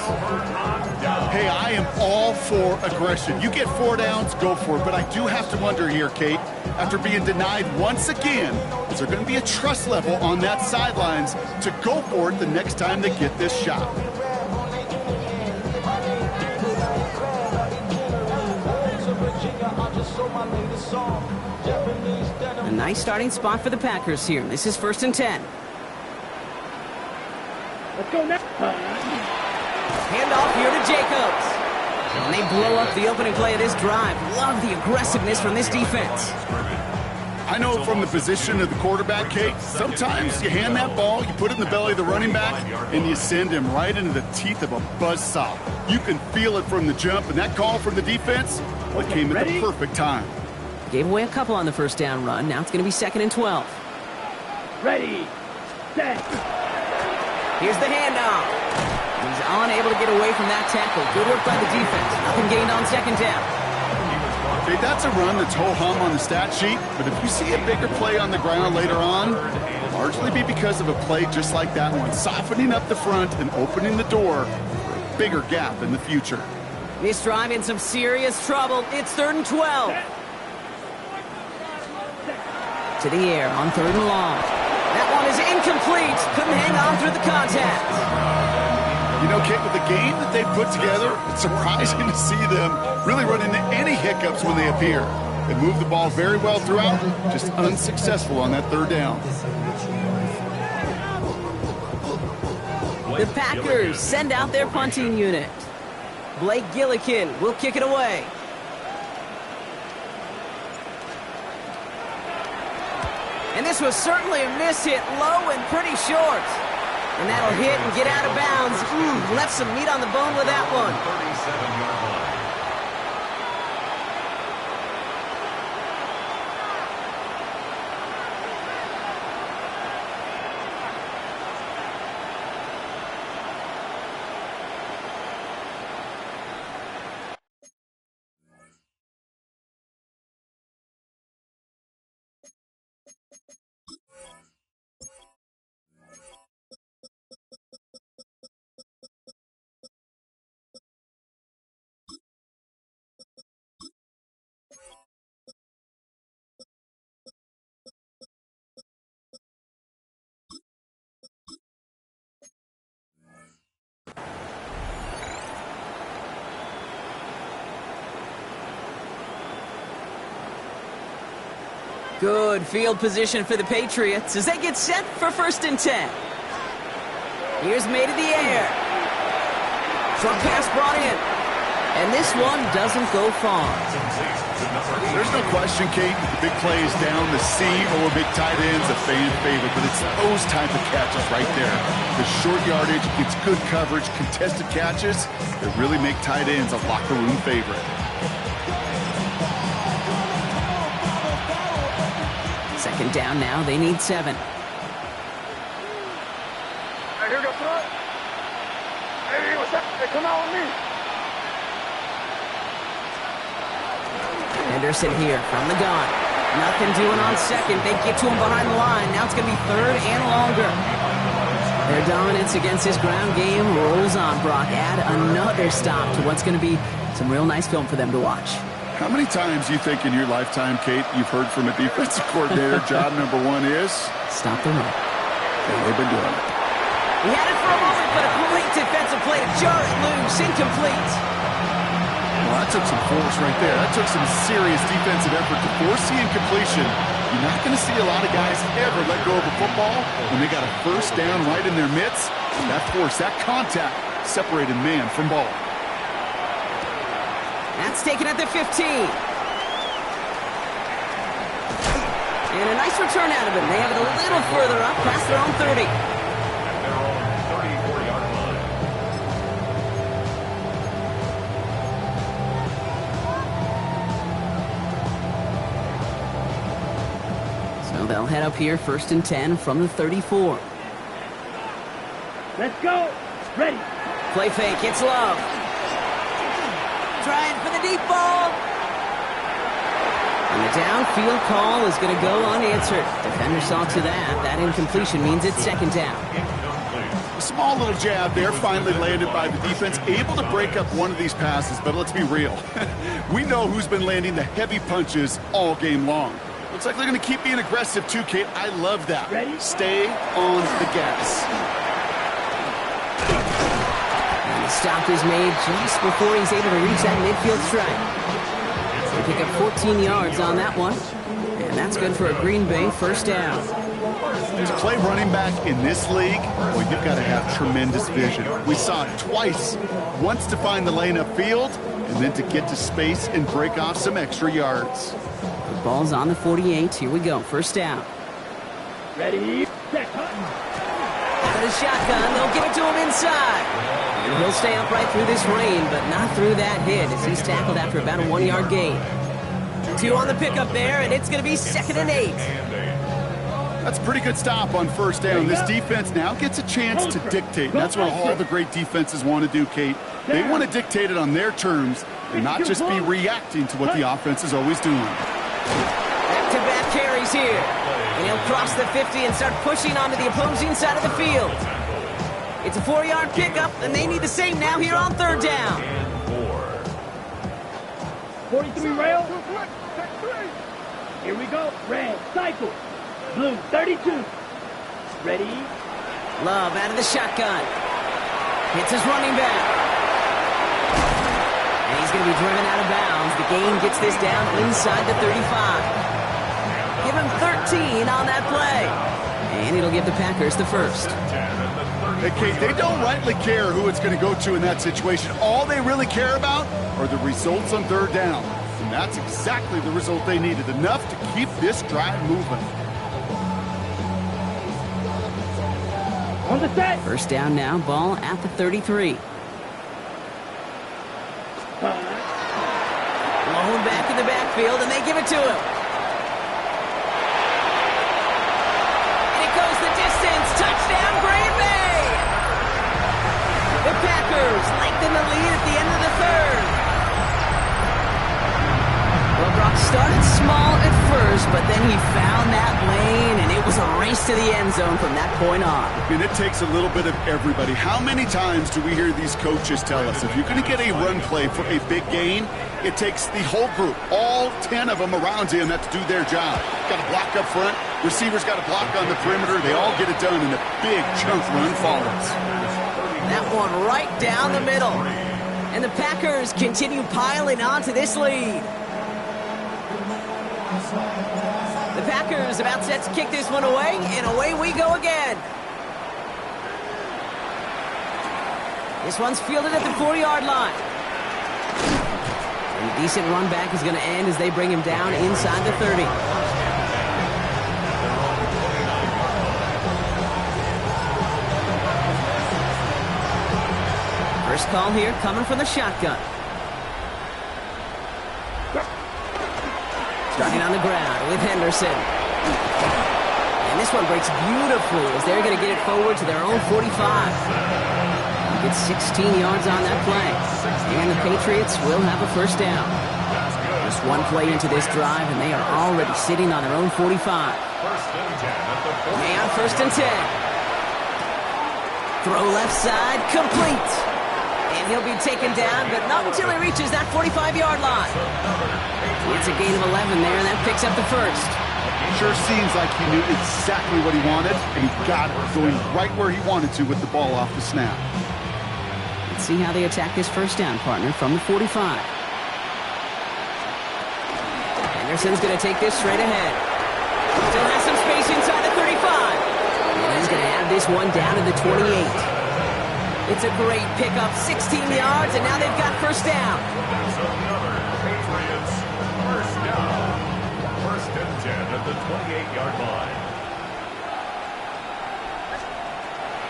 Hey, I am all for aggression. You get 4 downs, go for it. But I do have to wonder here, Kate, after being denied once again, is there going to be a trust level on that sidelines to go for it the next time they get this shot? A nice starting spot for the Packers here. This is 1st and 10. Let's go now. Handoff here to Jacobs. And they blow up the opening play of this drive. Love the aggressiveness from this defense. I know from the position of the quarterback, Kate, sometimes you hand that ball, you put it in the belly of the running back, and you send him right into the teeth of a buzzsaw. You can feel it from the jump, and that call from the defense, well, it came at the perfect time. Gave away a couple on the 1st down run. Now it's going to be 2nd and 12. Ready, set. Here's the handoff. He's unable to get away from that tackle. Good work by the defense. Nothing gained on 2nd down. Okay, that's a run that's ho-hum on the stat sheet, but if you see a bigger play on the ground later on, it'll largely be because of a play just like that one, softening up the front and opening the door for a bigger gap in the future. This drive in some serious trouble. It's 3rd and 12. To the air on 3rd and long. That one is incomplete. Couldn't hang on through the contact. You know, Kate, with the game that they've put together, it's surprising to see them really run into any hiccups when they appear. They move the ball very well throughout, just unsuccessful on that 3rd down. The Packers send out their punting unit. Blake Gillikin will kick it away. And this was certainly a miss hit, low and pretty short. And that'll hit and get out of bounds. Left some meat on the bone with that one. 37-yard line. Good field position for the Patriots as they get set for 1st and 10. Here's May to the air. Short pass brought in. And this one doesn't go far. There's no question, Kate, the big plays down the seam or big tight ends, a fan favorite, but it's those type of catches right there. The short yardage, it's good coverage, contested catches that really make tight ends a locker room favorite. Second down now, they need 7. Hey, here we go, son. Hey, what's up? Hey, come out with me. Henderson here from the gun. Nothing doing on second. They get to him behind the line. Now it's going to be third and longer. Their dominance against his ground game rolls on, Brock. Add another stop to what's going to be some real nice film for them to watch. How many times do you think in your lifetime, Kate, you've heard from a defensive coordinator, job number one is? Stop the run. And they've been doing it. He had it for a moment, but a great defensive play to jar it loose. Incomplete. Well, that took some force right there. That took some serious defensive effort to force the incompletion. You're not going to see a lot of guys ever let go of a football when they got a first down right in their midst. That force, that contact, separated man from ball. That's taken at the 15. And a nice return out of him. They have it a little further up, past their own 30. At their own 34-yard line. So they'll head up here, 1st and 10 from the 34. Let's go. Ready. Play fake, it's Love. Trying for the deep ball. And the downfield call is going to go unanswered. Defender saw to that. That incompletion means it's 2nd down. A small little jab there, finally landed by the defense, able to break up one of these passes, but let's be real. We know who's been landing the heavy punches all game long. Looks like they're going to keep being aggressive too, Kate. I love that. Ready? Stay on the gas. And the stop is made just before he's able to reach that midfield strike. They pick up 14 yards on that one. And that's good for a Green Bay 1st down. To play running back in this league, well, you've got to have tremendous vision. We saw it twice. Once to find the lane upfield, and then to get to space and break off some extra yards. The ball's on the 48. Here we go. 1st down. Ready. Set. Out of the shotgun. They'll give it to him inside. And he'll stay upright through this rain, but not through that hit as he's tackled after about a 1-yard gain. 2 on the pickup there, and it's going to be 2nd and 8. That's a pretty good stop on 1st down. This defense now gets a chance to dictate. And that's what all the great defenses want to do, Kate. They want to dictate it on their terms and not just be reacting to what the offense is always doing. Back-to-back carries here. And he'll cross the 50 and start pushing onto the opposing side of the field. It's a 4-yard pickup, and they need the same now here on 3rd down. 43 rail. Here we go. Red. Cycle. Blue. 32. Ready. Love out of the shotgun. Hits his running back. And he's going to be driven out of bounds. The gain gets this down inside the 35. Give him 13 on that play. And it'll give the Packers the 1st. Hey, Kate, they don't rightly care who it's going to go to in that situation. All they really care about are the results on 3rd down. And that's exactly the result they needed. Enough to keep this drive moving. On the set. 1st down now, ball at the 33. Blown back in the backfield, and they give it to him. And it goes the distance. Touchdown, Green Bay! The Packers lengthen the lead at the end of the 3rd. Well, Brock started small at first, but then he found that lane, and it was a race to the end zone from that point on. And it takes a little bit of everybody. How many times do we hear these coaches tell us, if you're going to get a run play for a big gain, it takes the whole group, all 10 of them around him, that to do their job. Got to block up front, receivers got to block on the perimeter, they all get it done, and a big chunk run follows. That one right down the middle. And the Packers continue piling onto this lead. The Packers about set to kick this one away, and away we go again. This one's fielded at the 4-yard line. And a decent run back is going to end as they bring him down inside the 30. First call here coming from the shotgun. Starting on the ground with Henderson. And this one breaks beautifully as they're going to get it forward to their own 45. Gets 16 yards on that play. And the Patriots will have a 1st down. That's good. One play into this drive, and they are already sitting on their own 45. First and 10 at the 45. May on first and 10. Throw left side, complete. And he'll be taken down, but not until he reaches that 45-yard line. It's a gain of 11 there, and that picks up the first. Sure seems like he knew exactly what he wanted, and he got it, going right where he wanted to with the ball off the snap. Let's see how they attack this first down, partner, from the 45. Anderson's going to take this straight ahead. Still has some space inside the 35. And he's going to have this one down to the 28. It's a great pickup, 16 yards, and now they've got first down. That's another Patriots first down. First and 10 at the 28-yard line.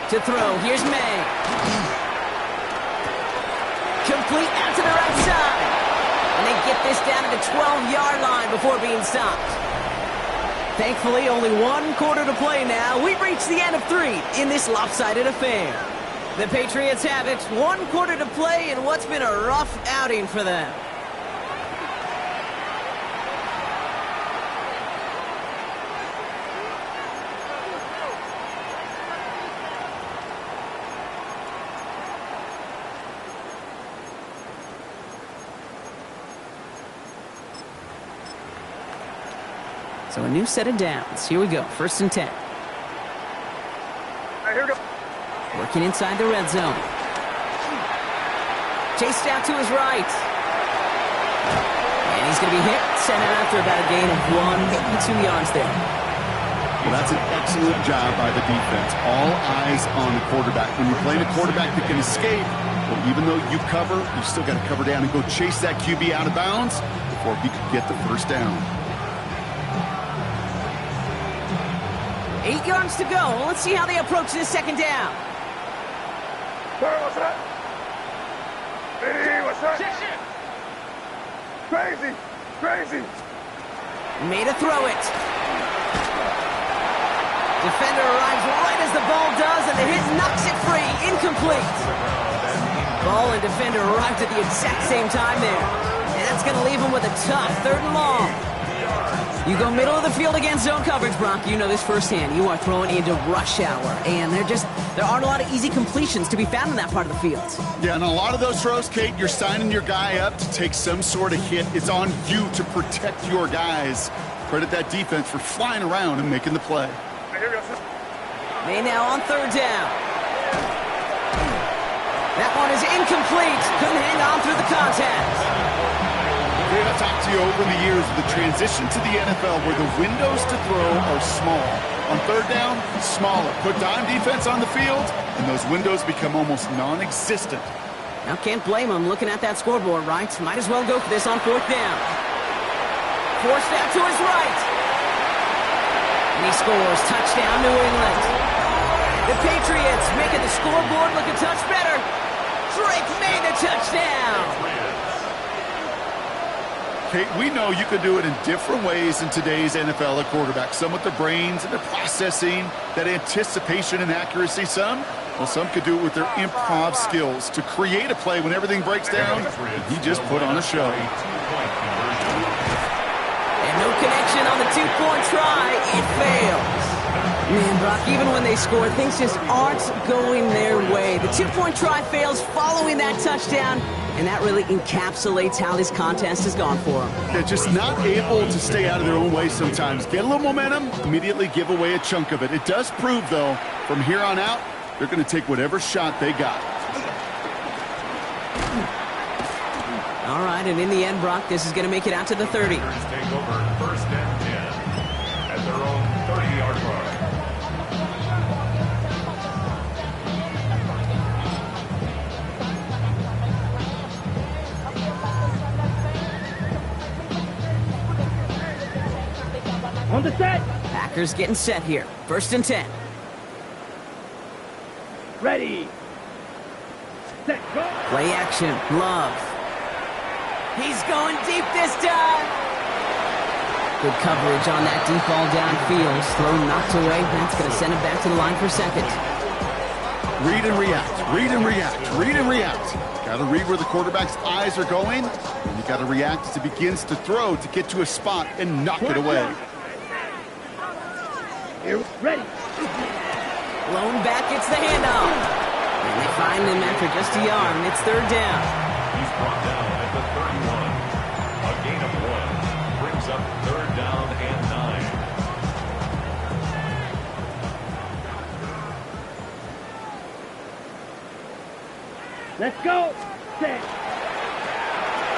To throw, here's May. Complete out to the right side. And they get this down to the 12-yard line before being stopped. Thankfully, only one quarter to play now. We've reached the end of 3 in this lopsided affair. The Patriots have it, 1 quarter to play in what's been a rough outing for them. So a new set of downs. Here we go, first and 10. Here we go. Working inside the red zone. Chased out to his right. And he's going to be hit, sent out after about a gain of 1, maybe 2 yards there. Well, that's an excellent job by the defense. All eyes on the quarterback. When you're playing a quarterback that can escape, well, even though you cover, you still got to cover down and go chase that QB out of bounds before he could get the first down. 8 yards to go. Let's see how they approach this second down. Sir, what's that? Hey, what's that? Crazy, crazy. Made a throw it. Defender arrives right as the ball does, and the hit knocks it free. Incomplete. Ball and defender arrived at the exact same time there. And that's going to leave him with a tough 3rd and long. You go middle of the field against zone coverage, Brock. You know this firsthand. You are throwing into rush hour, and there aren't a lot of easy completions to be found in that part of the field. Yeah, and a lot of those throws, Kate, you're signing your guy up to take some sort of hit. It's on you to protect your guys. Credit that defense for flying around and making the play. Here we go, sir. May now on 3rd down. That one is incomplete. Couldn't hang on through the contact. I've talked to you over the years of the transition to the NFL where the windows to throw are small. On 3rd down, smaller. Put dime defense on the field, and those windows become almost non-existent. Now, can't blame him looking at that scoreboard, right? Might as well go for this on 4th down. Forced out to his right. And he scores. Touchdown, New England. The Patriots making the scoreboard look a touch better. Drake made the touchdown. Kate, we know you can do it in different ways in today's NFL at quarterback. Some with their brains and their processing, that anticipation and accuracy. Some could do it with their improv skills to create a play when everything breaks down. He just put on a show. And no connection on the 2-point try. It fails. Man, Brock, even when they score, things just aren't going their way. The 2-point try fails following that touchdown. And that really encapsulates how this contest has gone for them. They're just not able to stay out of their own way sometimes. Get a little momentum, immediately give away a chunk of it. It does prove, though, from here on out, they're going to take whatever shot they got. All right, and in the end, Brock, this is going to make it out to the 30. Take over first and 10 at their own 30-yard line. On the set. Packers getting set here. First and 10. Ready. Set, go. Play action. Love. He's going deep this time. Good coverage on that deep ball downfield. Throw knocked away. That's going to send it back to the line for 2nd. Read and react. Read and react. Read and react. Got to read where the quarterback's eyes are going, and you got to react as he begins to throw to get to a spot and knock it away. Here, ready. Blown back, it's the handoff. And they find him after just a yard, and it's third down. He's brought down at the 31. A gain of 1 brings up third down and 9. Let's go. Set.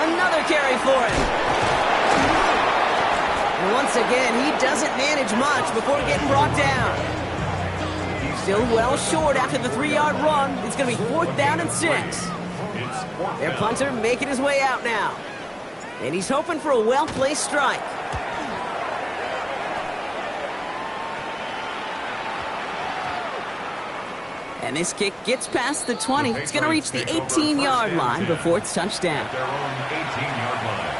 Another carry for him. And once again, he doesn't manage much before getting brought down. Still well short after the 3-yard run. It's going to be 4th down and 6. Their punter making his way out now. And he's hoping for a well-placed strike. And this kick gets past the 20. It's going to reach the 18-yard line before it's touchdown. Their own 18-yard line.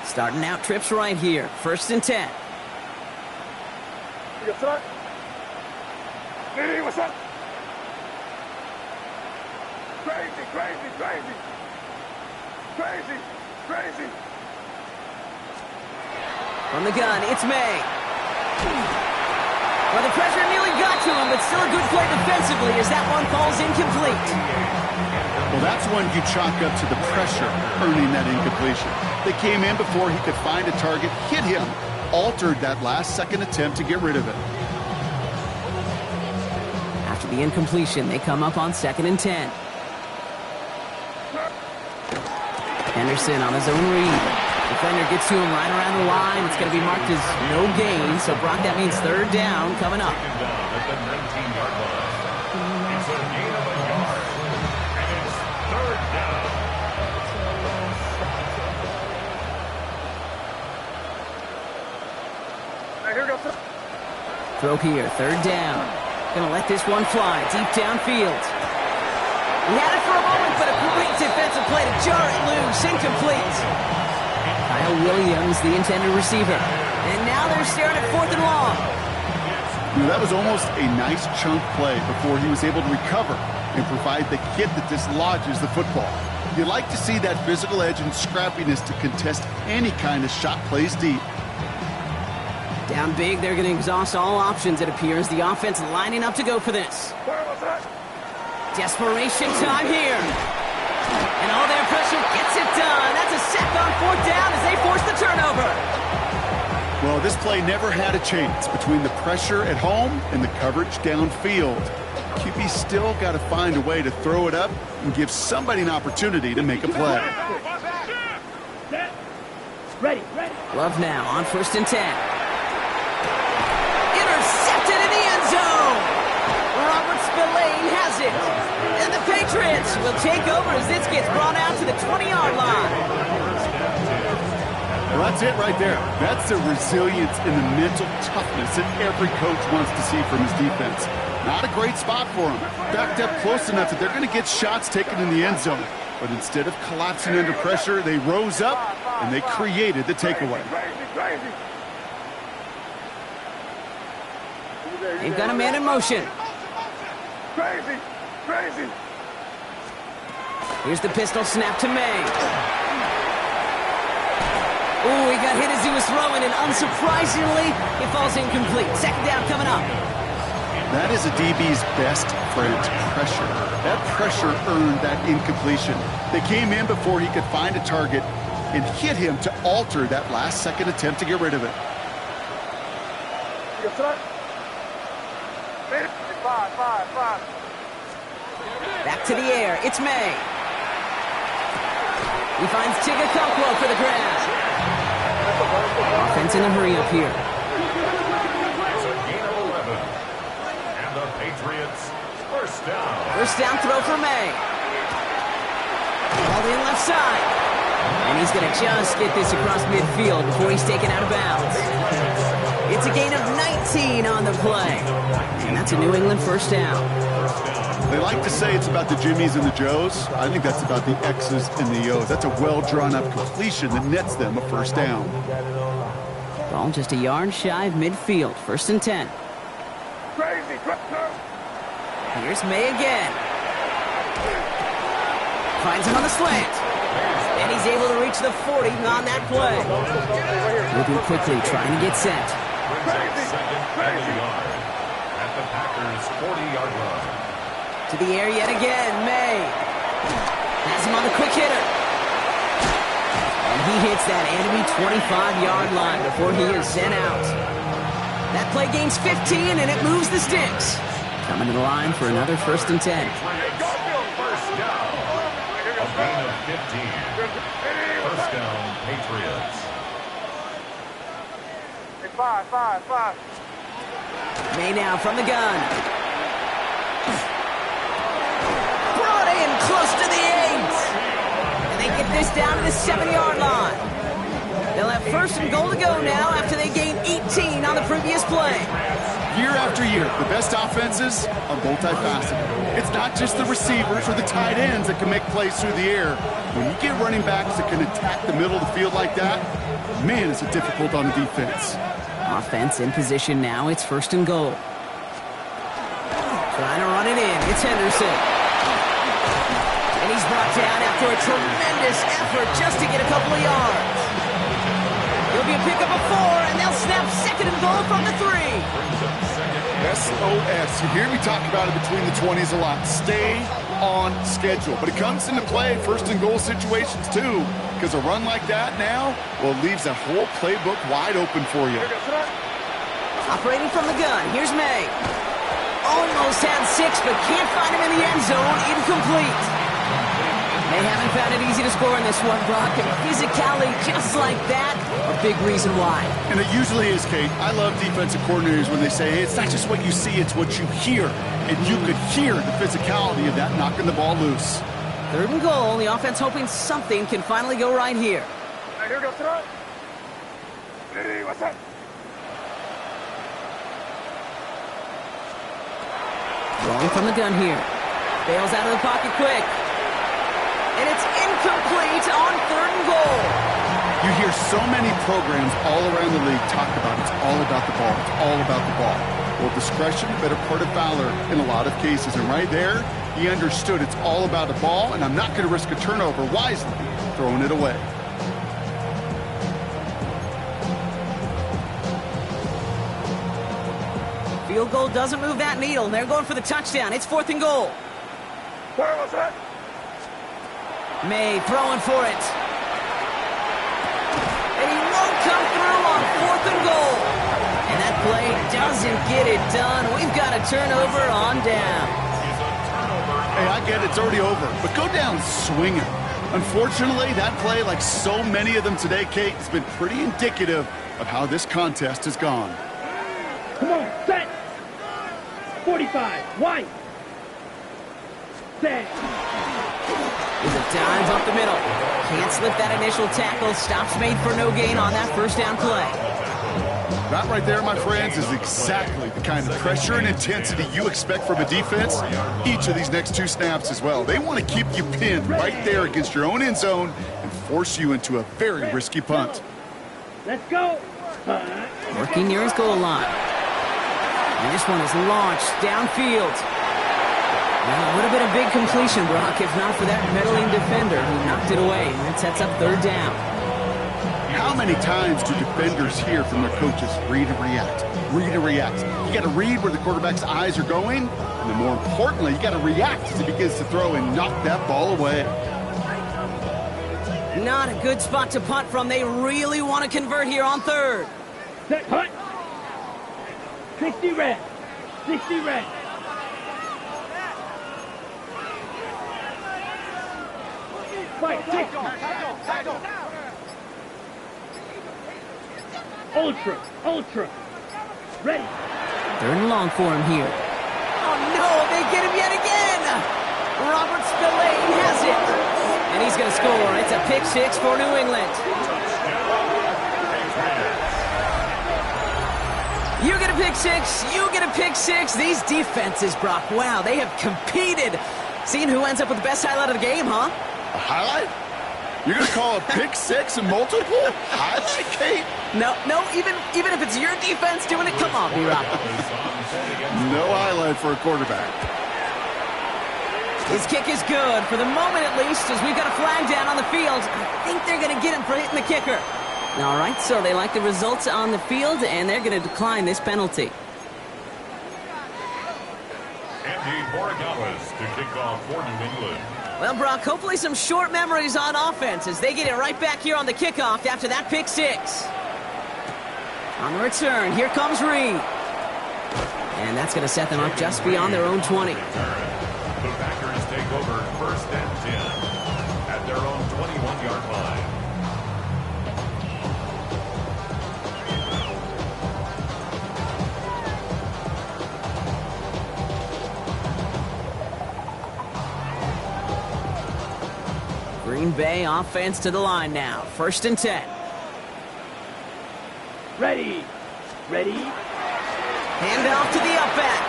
Starting out trips right here. 1st and 10. What's up? Diddy, what's up? Crazy, crazy, crazy. Crazy, crazy. From the gun, it's May. Well, the pressure nearly got to him, but still a good play defensively as that one falls incomplete. Well, that's one you chalk up to the pressure earning that incompletion. They came in before he could find a target, hit him, altered that last-second attempt to get rid of it. After the incompletion, they come up on 2nd and 10. Henderson on his own read. Defender gets to him right around the line. It's going to be marked as no gain. So, Brock, that means 3rd down coming up. Taken down at the 19-yard line. It's a gain of a yard. And it's 3rd down. Here we go, sir. Throw here, 3rd down. Going to let this one fly deep downfield. He had it for a moment, but a great defensive play to jar it loose. Incomplete. Kyle Williams, the intended receiver. And now they're staring at 4th and long. That was almost a nice chunk play before he was able to recover and provide the hit that dislodges the football. You like to see that physical edge and scrappiness to contest any kind of shot plays deep. Down big, they're going to exhaust all options, it appears. The offense lining up to go for this. What's that? Desperation time here. And all their pressure gets it done. That's a sack on 4th down as they force the turnover. Well, this play never had a chance between the pressure at home and the coverage downfield. QB still got to find a way to throw it up and give somebody an opportunity to make a play. Set. Ready, ready. Love now on 1st and 10. Intercepted in the end zone. Robert Spillane has it. And the Patriots will take over as this gets brought out to the 20-yard line. Well, that's it right there. That's the resilience and the mental toughness that every coach wants to see from his defense. Not a great spot for him. Backed up close enough that they're going to get shots taken in the end zone. But instead of collapsing under pressure, they rose up and they created the takeaway. Crazy, crazy. They've got a man in motion. Crazy, crazy. Here's the pistol snap to May. Ooh, he got hit as he was throwing, and unsurprisingly, it falls incomplete. 2nd down coming up. That is a DB's best friend, pressure. That pressure earned that incompletion. They came in before he could find a target and hit him to alter that last-second attempt to get rid of it. What's that? Five. Back to the air. It's May. He finds Tigger Conquo for the grab. Offense in a hurry up here. It's a gain of 11. And the Patriots, 1st down. 1st down throw for May. Ball in left side. And he's going to just get this across midfield before he's taken out of bounds. It's a gain of 19 on the play. And that's a New England 1st down. They like to say it's about the Jimmies and the Joes. I think that's about the X's and the O's. That's a well-drawn-up completion that nets them a 1st down. Ball just a yard shy of midfield. 1st and 10. Crazy, Here's May again. Finds him on the slant. And he's able to reach the 40 on that play. Moving quickly, trying to get set. Brings up 2nd and a yard at the Packers' 40-yard line. To the air yet again, May. Has him on the quick hitter. And he hits that enemy 25-yard line before he is sent out. That play gains 15, and it moves the sticks. Coming to the line for another 1st and 10. First down. A gain of 15. First down, Patriots. 5. May now from the gun. Brought in close to the 8. And they get this down to the 7-yard line. They'll have 1st and goal to go now after they gain 18 on the previous play. Year after year, the best offenses are multifaceted. It's not just the receivers or the tight ends that can make plays through the air. When you get running backs that can attack the middle of the field like that, man, is it difficult on the defense. Offense in position now. It's 1st and goal. Trying to run it in. It's Henderson. And he's brought down after a tremendous effort just to get a couple of yards. It'll be a pickup of 4, and they'll snap 2nd and goal from the 3. SOS. You hear me talk about it between the 20s a lot. Stay on schedule. But it comes into play 1st and goal situations too. Because a run like that now, well, it leaves that whole playbook wide open for you. Operating from the gun. Here's May. Almost had 6, but can't find him in the end zone. Incomplete. They haven't found it easy to score in this one, Brock. And physicality just like that, a big reason why. And it usually is, Kate. I love defensive coordinators when they say, hey, it's not just what you see, it's what you hear. And you could hear the physicality of that knocking the ball loose. 3rd and goal. The offense hoping something can finally go right here. Here goes throw. Hey, what's up? Rolling from the gun here. Bails out of the pocket quick. And it's incomplete on 3rd and goal. You hear so many programs all around the league talk about it's all about the ball. It's all about the ball. Well, discretion, a better part of valor in a lot of cases. And right there, he understood it's all about the ball, and I'm not going to risk a turnover wisely, throwing it away. Field goal doesn't move that needle, and they're going for the touchdown. It's 4th and goal. Where was that? May throwing for it. And he won't come through on 4th and goal. And that play doesn't get it done. We've got a turnover on down. Hey, I get it, it's already over, but go down swinging. Unfortunately, that play, like so many of them today, Kate, has been pretty indicative of how this contest has gone. Come on, set. 45, wide. Set. With a dive up the middle. Can't slip that initial tackle. Stops made for no gain on that 1st down play. That right there, my friends, is exactly the kind of pressure and intensity you expect from a defense. Each of these next 2 snaps as well. They want to keep you pinned right there against your own end zone and force you into a very risky punt. Let's go. Working near his goal line. And this one is launched downfield. Well, it would have been a big completion, Brock, if not for that meddling defender who knocked it away. And that sets up 3rd down. How many times do defenders hear from their coaches, read and react, read and react? You got to read where the quarterback's eyes are going, and then more importantly, you got to react as he begins to throw and knock that ball away. Not a good spot to punt from. They really want to convert here on 3rd. Set, punt. 60 red. 60 red. Fight, 60. Ultra. Ready. 3rd and long for him here. Oh, no, they get him yet again. Robert Spillane has it. And he's going to score. It's a pick 6 for New England. You get a pick 6. You get a pick 6. These defenses, Brock, wow, they have competed. Seeing who ends up with the best highlight of the game, huh? A highlight? You're going to call a pick six and multiple highlight, Kate? No, even if it's your defense doing it, come on, B-Rob. No highlight for a quarterback. His kick is good, for the moment at least, as we've got a flag down on the field. I think they're going to get him for hitting the kicker. All right, so they like the results on the field, and they're going to decline this penalty. Andy Borregales to kick off for New England. Well, Brock, hopefully some short memories on offense as they get it right back here on the kickoff after that pick six. On the return, here comes Reed. And that's going to set them up just beyond their own 20. The Packers take over 1st and 10 at their own 21-yard line. Green Bay offense to the line now. 1st and 10. Ready. Hand off to the upback.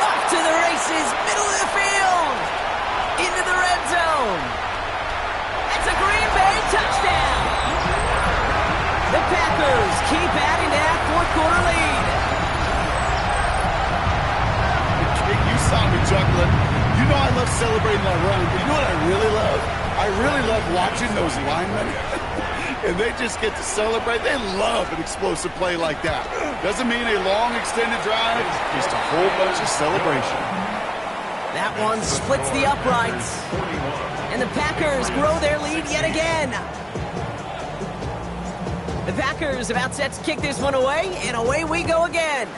Off to the races, middle of the field. Into the red zone. That's a Green Bay touchdown. The Packers keep adding to that fourth-quarter lead. You saw me chuckling. You know I love celebrating that run, but you know what I really love? I really love watching those linemen. And they just get to celebrate. They love an explosive play like that. Doesn't mean a long extended drive, just a whole bunch of celebration. That one splits the uprights. And the Packers grow their lead yet again. The Packers about set to kick this one away, and away we go again.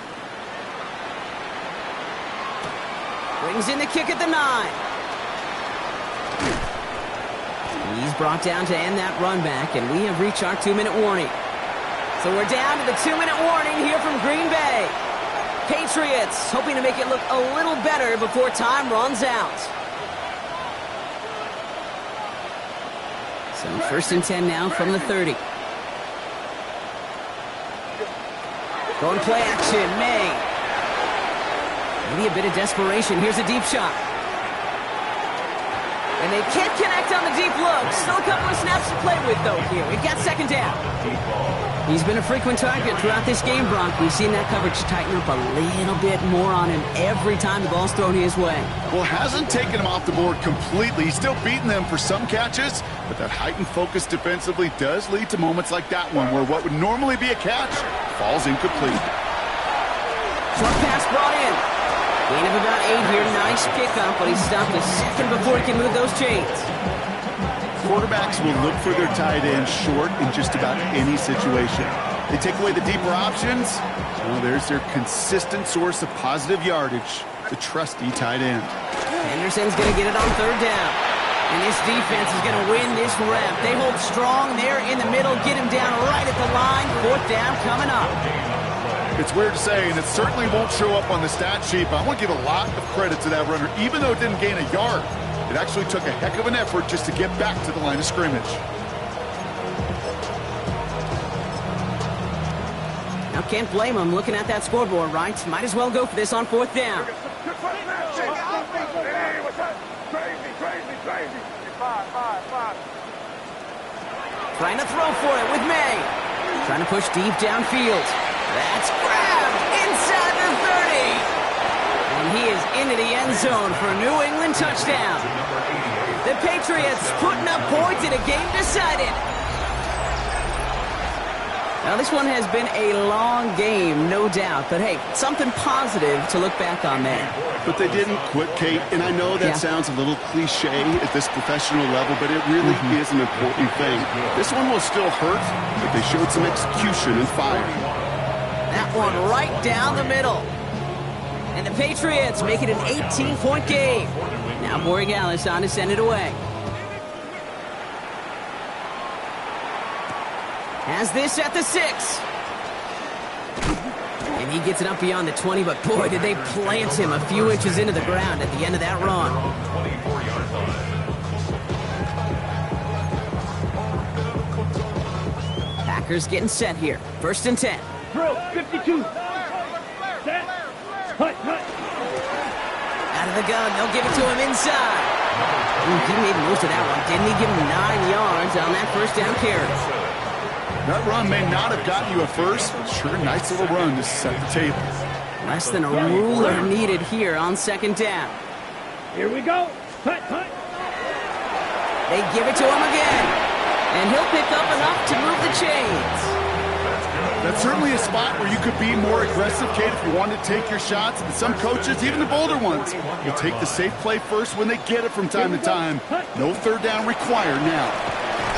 Brings in the kick at the 9. He's brought down to end that run back, and we have reached our 2-minute warning. So we're down to the 2-minute warning here from Green Bay. Patriots hoping to make it look a little better before time runs out. So 1st and 10 now from the 30. Going play action, May. Maybe a bit of desperation. Here's a deep shot. And they can't connect on the deep look. Still a couple of snaps to play with, though, here. We've got 2nd down. He's been a frequent target throughout this game, Bronk. We've seen that coverage tighten up a little bit more on him every time the ball's thrown his way. Well, hasn't taken him off the board completely. He's still beating them for some catches, but that heightened focus defensively does lead to moments like that one where what would normally be a catch falls incomplete. Short pass brought in. Gain of about 8 here. Nice pickup, but he stopped a second before he can move those chains. Quarterbacks will look for their tight end short in just about any situation. They take away the deeper options. Well, there's their consistent source of positive yardage, the trusty tight end. Henderson's going to get it on 3rd down. And this defense is going to win this rep. They hold strong there in the middle, get him down right at the line. 4th down coming up. It's weird to say, and it certainly won't show up on the stat sheet, but I want to give a lot of credit to that runner. Even though it didn't gain a yard, it actually took a heck of an effort just to get back to the line of scrimmage. Now, can't blame him looking at that scoreboard, right? Might as well go for this on 4th down. Trying to throw for it with May. Trying to push deep downfield. That's grabbed inside the 30. And he is into the end zone for a New England touchdown. The Patriots putting up points in a game decided. Now, this one has been a long game, no doubt. But, hey, something positive to look back on there. But they didn't quit, Kate. And I know that sounds a little cliche at this professional level, but it really is an important thing. This one will still hurt, but they showed some execution and fire. That one right down the middle. And the Patriots make it an 18-point game. Now Borregales on to send it away. Has this at the 6. And he gets it up beyond the 20, but boy, did they plant him a few inches into the ground at the end of that run. 24-yard line. Packers getting set here. 1st and 10. Drill, 52. Set. Hut. Out of the gun, they'll give it to him inside. He made most of that one, didn't he? Give him 9 yards on that first down carry. That run may not have gotten you a first, but sure, nice little run to set the table. Less than a ruler needed here on second down. Here we go. Hut, hut. They give it to him again. And he'll pick up enough to move the chains. That's certainly a spot where you could be more aggressive, Kate, if you wanted to take your shots. And some coaches, even the bolder ones, will take the safe play first when they get it from time to time. No third down required now.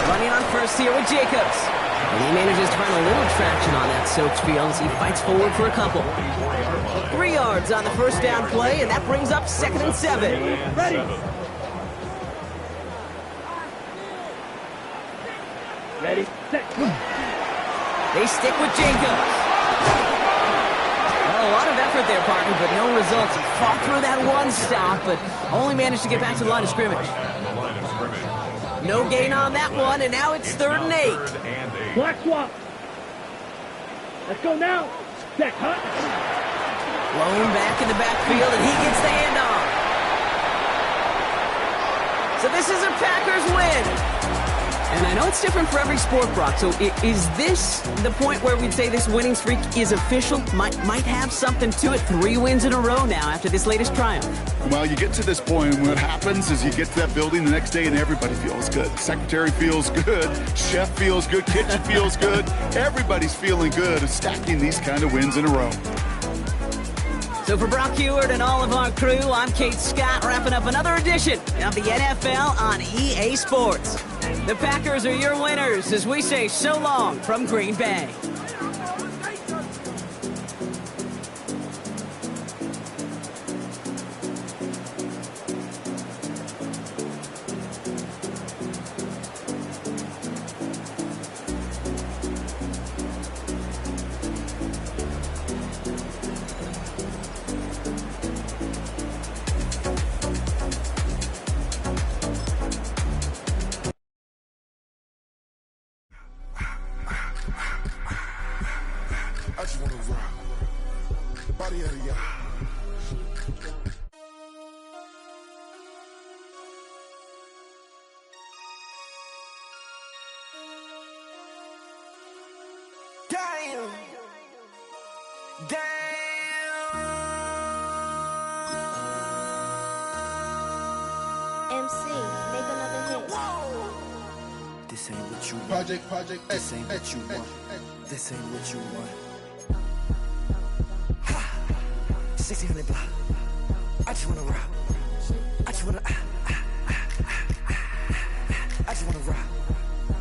Running on first here with Jacobs. And he manages to find a little traction on that soaked field as he fights forward for a couple. 3 yards on the first down play, and that brings up 2nd and 7. Ready. Ready, set. They stick with Jacobs. Well, a lot of effort there, partner, but no results. He fought through that one stop, but only managed to get back to the line of scrimmage. No gain on that one, and now it's 3rd and 8. Black swap. Let's go now. Set, hut. Blown back in the backfield, and he gets the handoff. So this is a Packers win. And I know it's different for every sport, Brock, so is this the point where we'd say this winning streak is official? Might have something to it. 3 wins in a row now after this latest triumph. Well, you get to this point, and what happens is you get to that building the next day and everybody feels good. Secretary feels good, chef feels good, kitchen feels good. Everybody's feeling good of stacking these kind of wins in a row. So for Brock Huard and all of our crew, I'm Kate Scott, wrapping up another edition of the NFL on EA Sports. The Packers are your winners as we say so long from Green Bay. I just wanna rock. Body out of y'all. Damn. Damn. MC, make another hit. This ain't what you want. Project, This ain't what you want. This ain't what you want. 1600 block. I just wanna rock. I just wanna.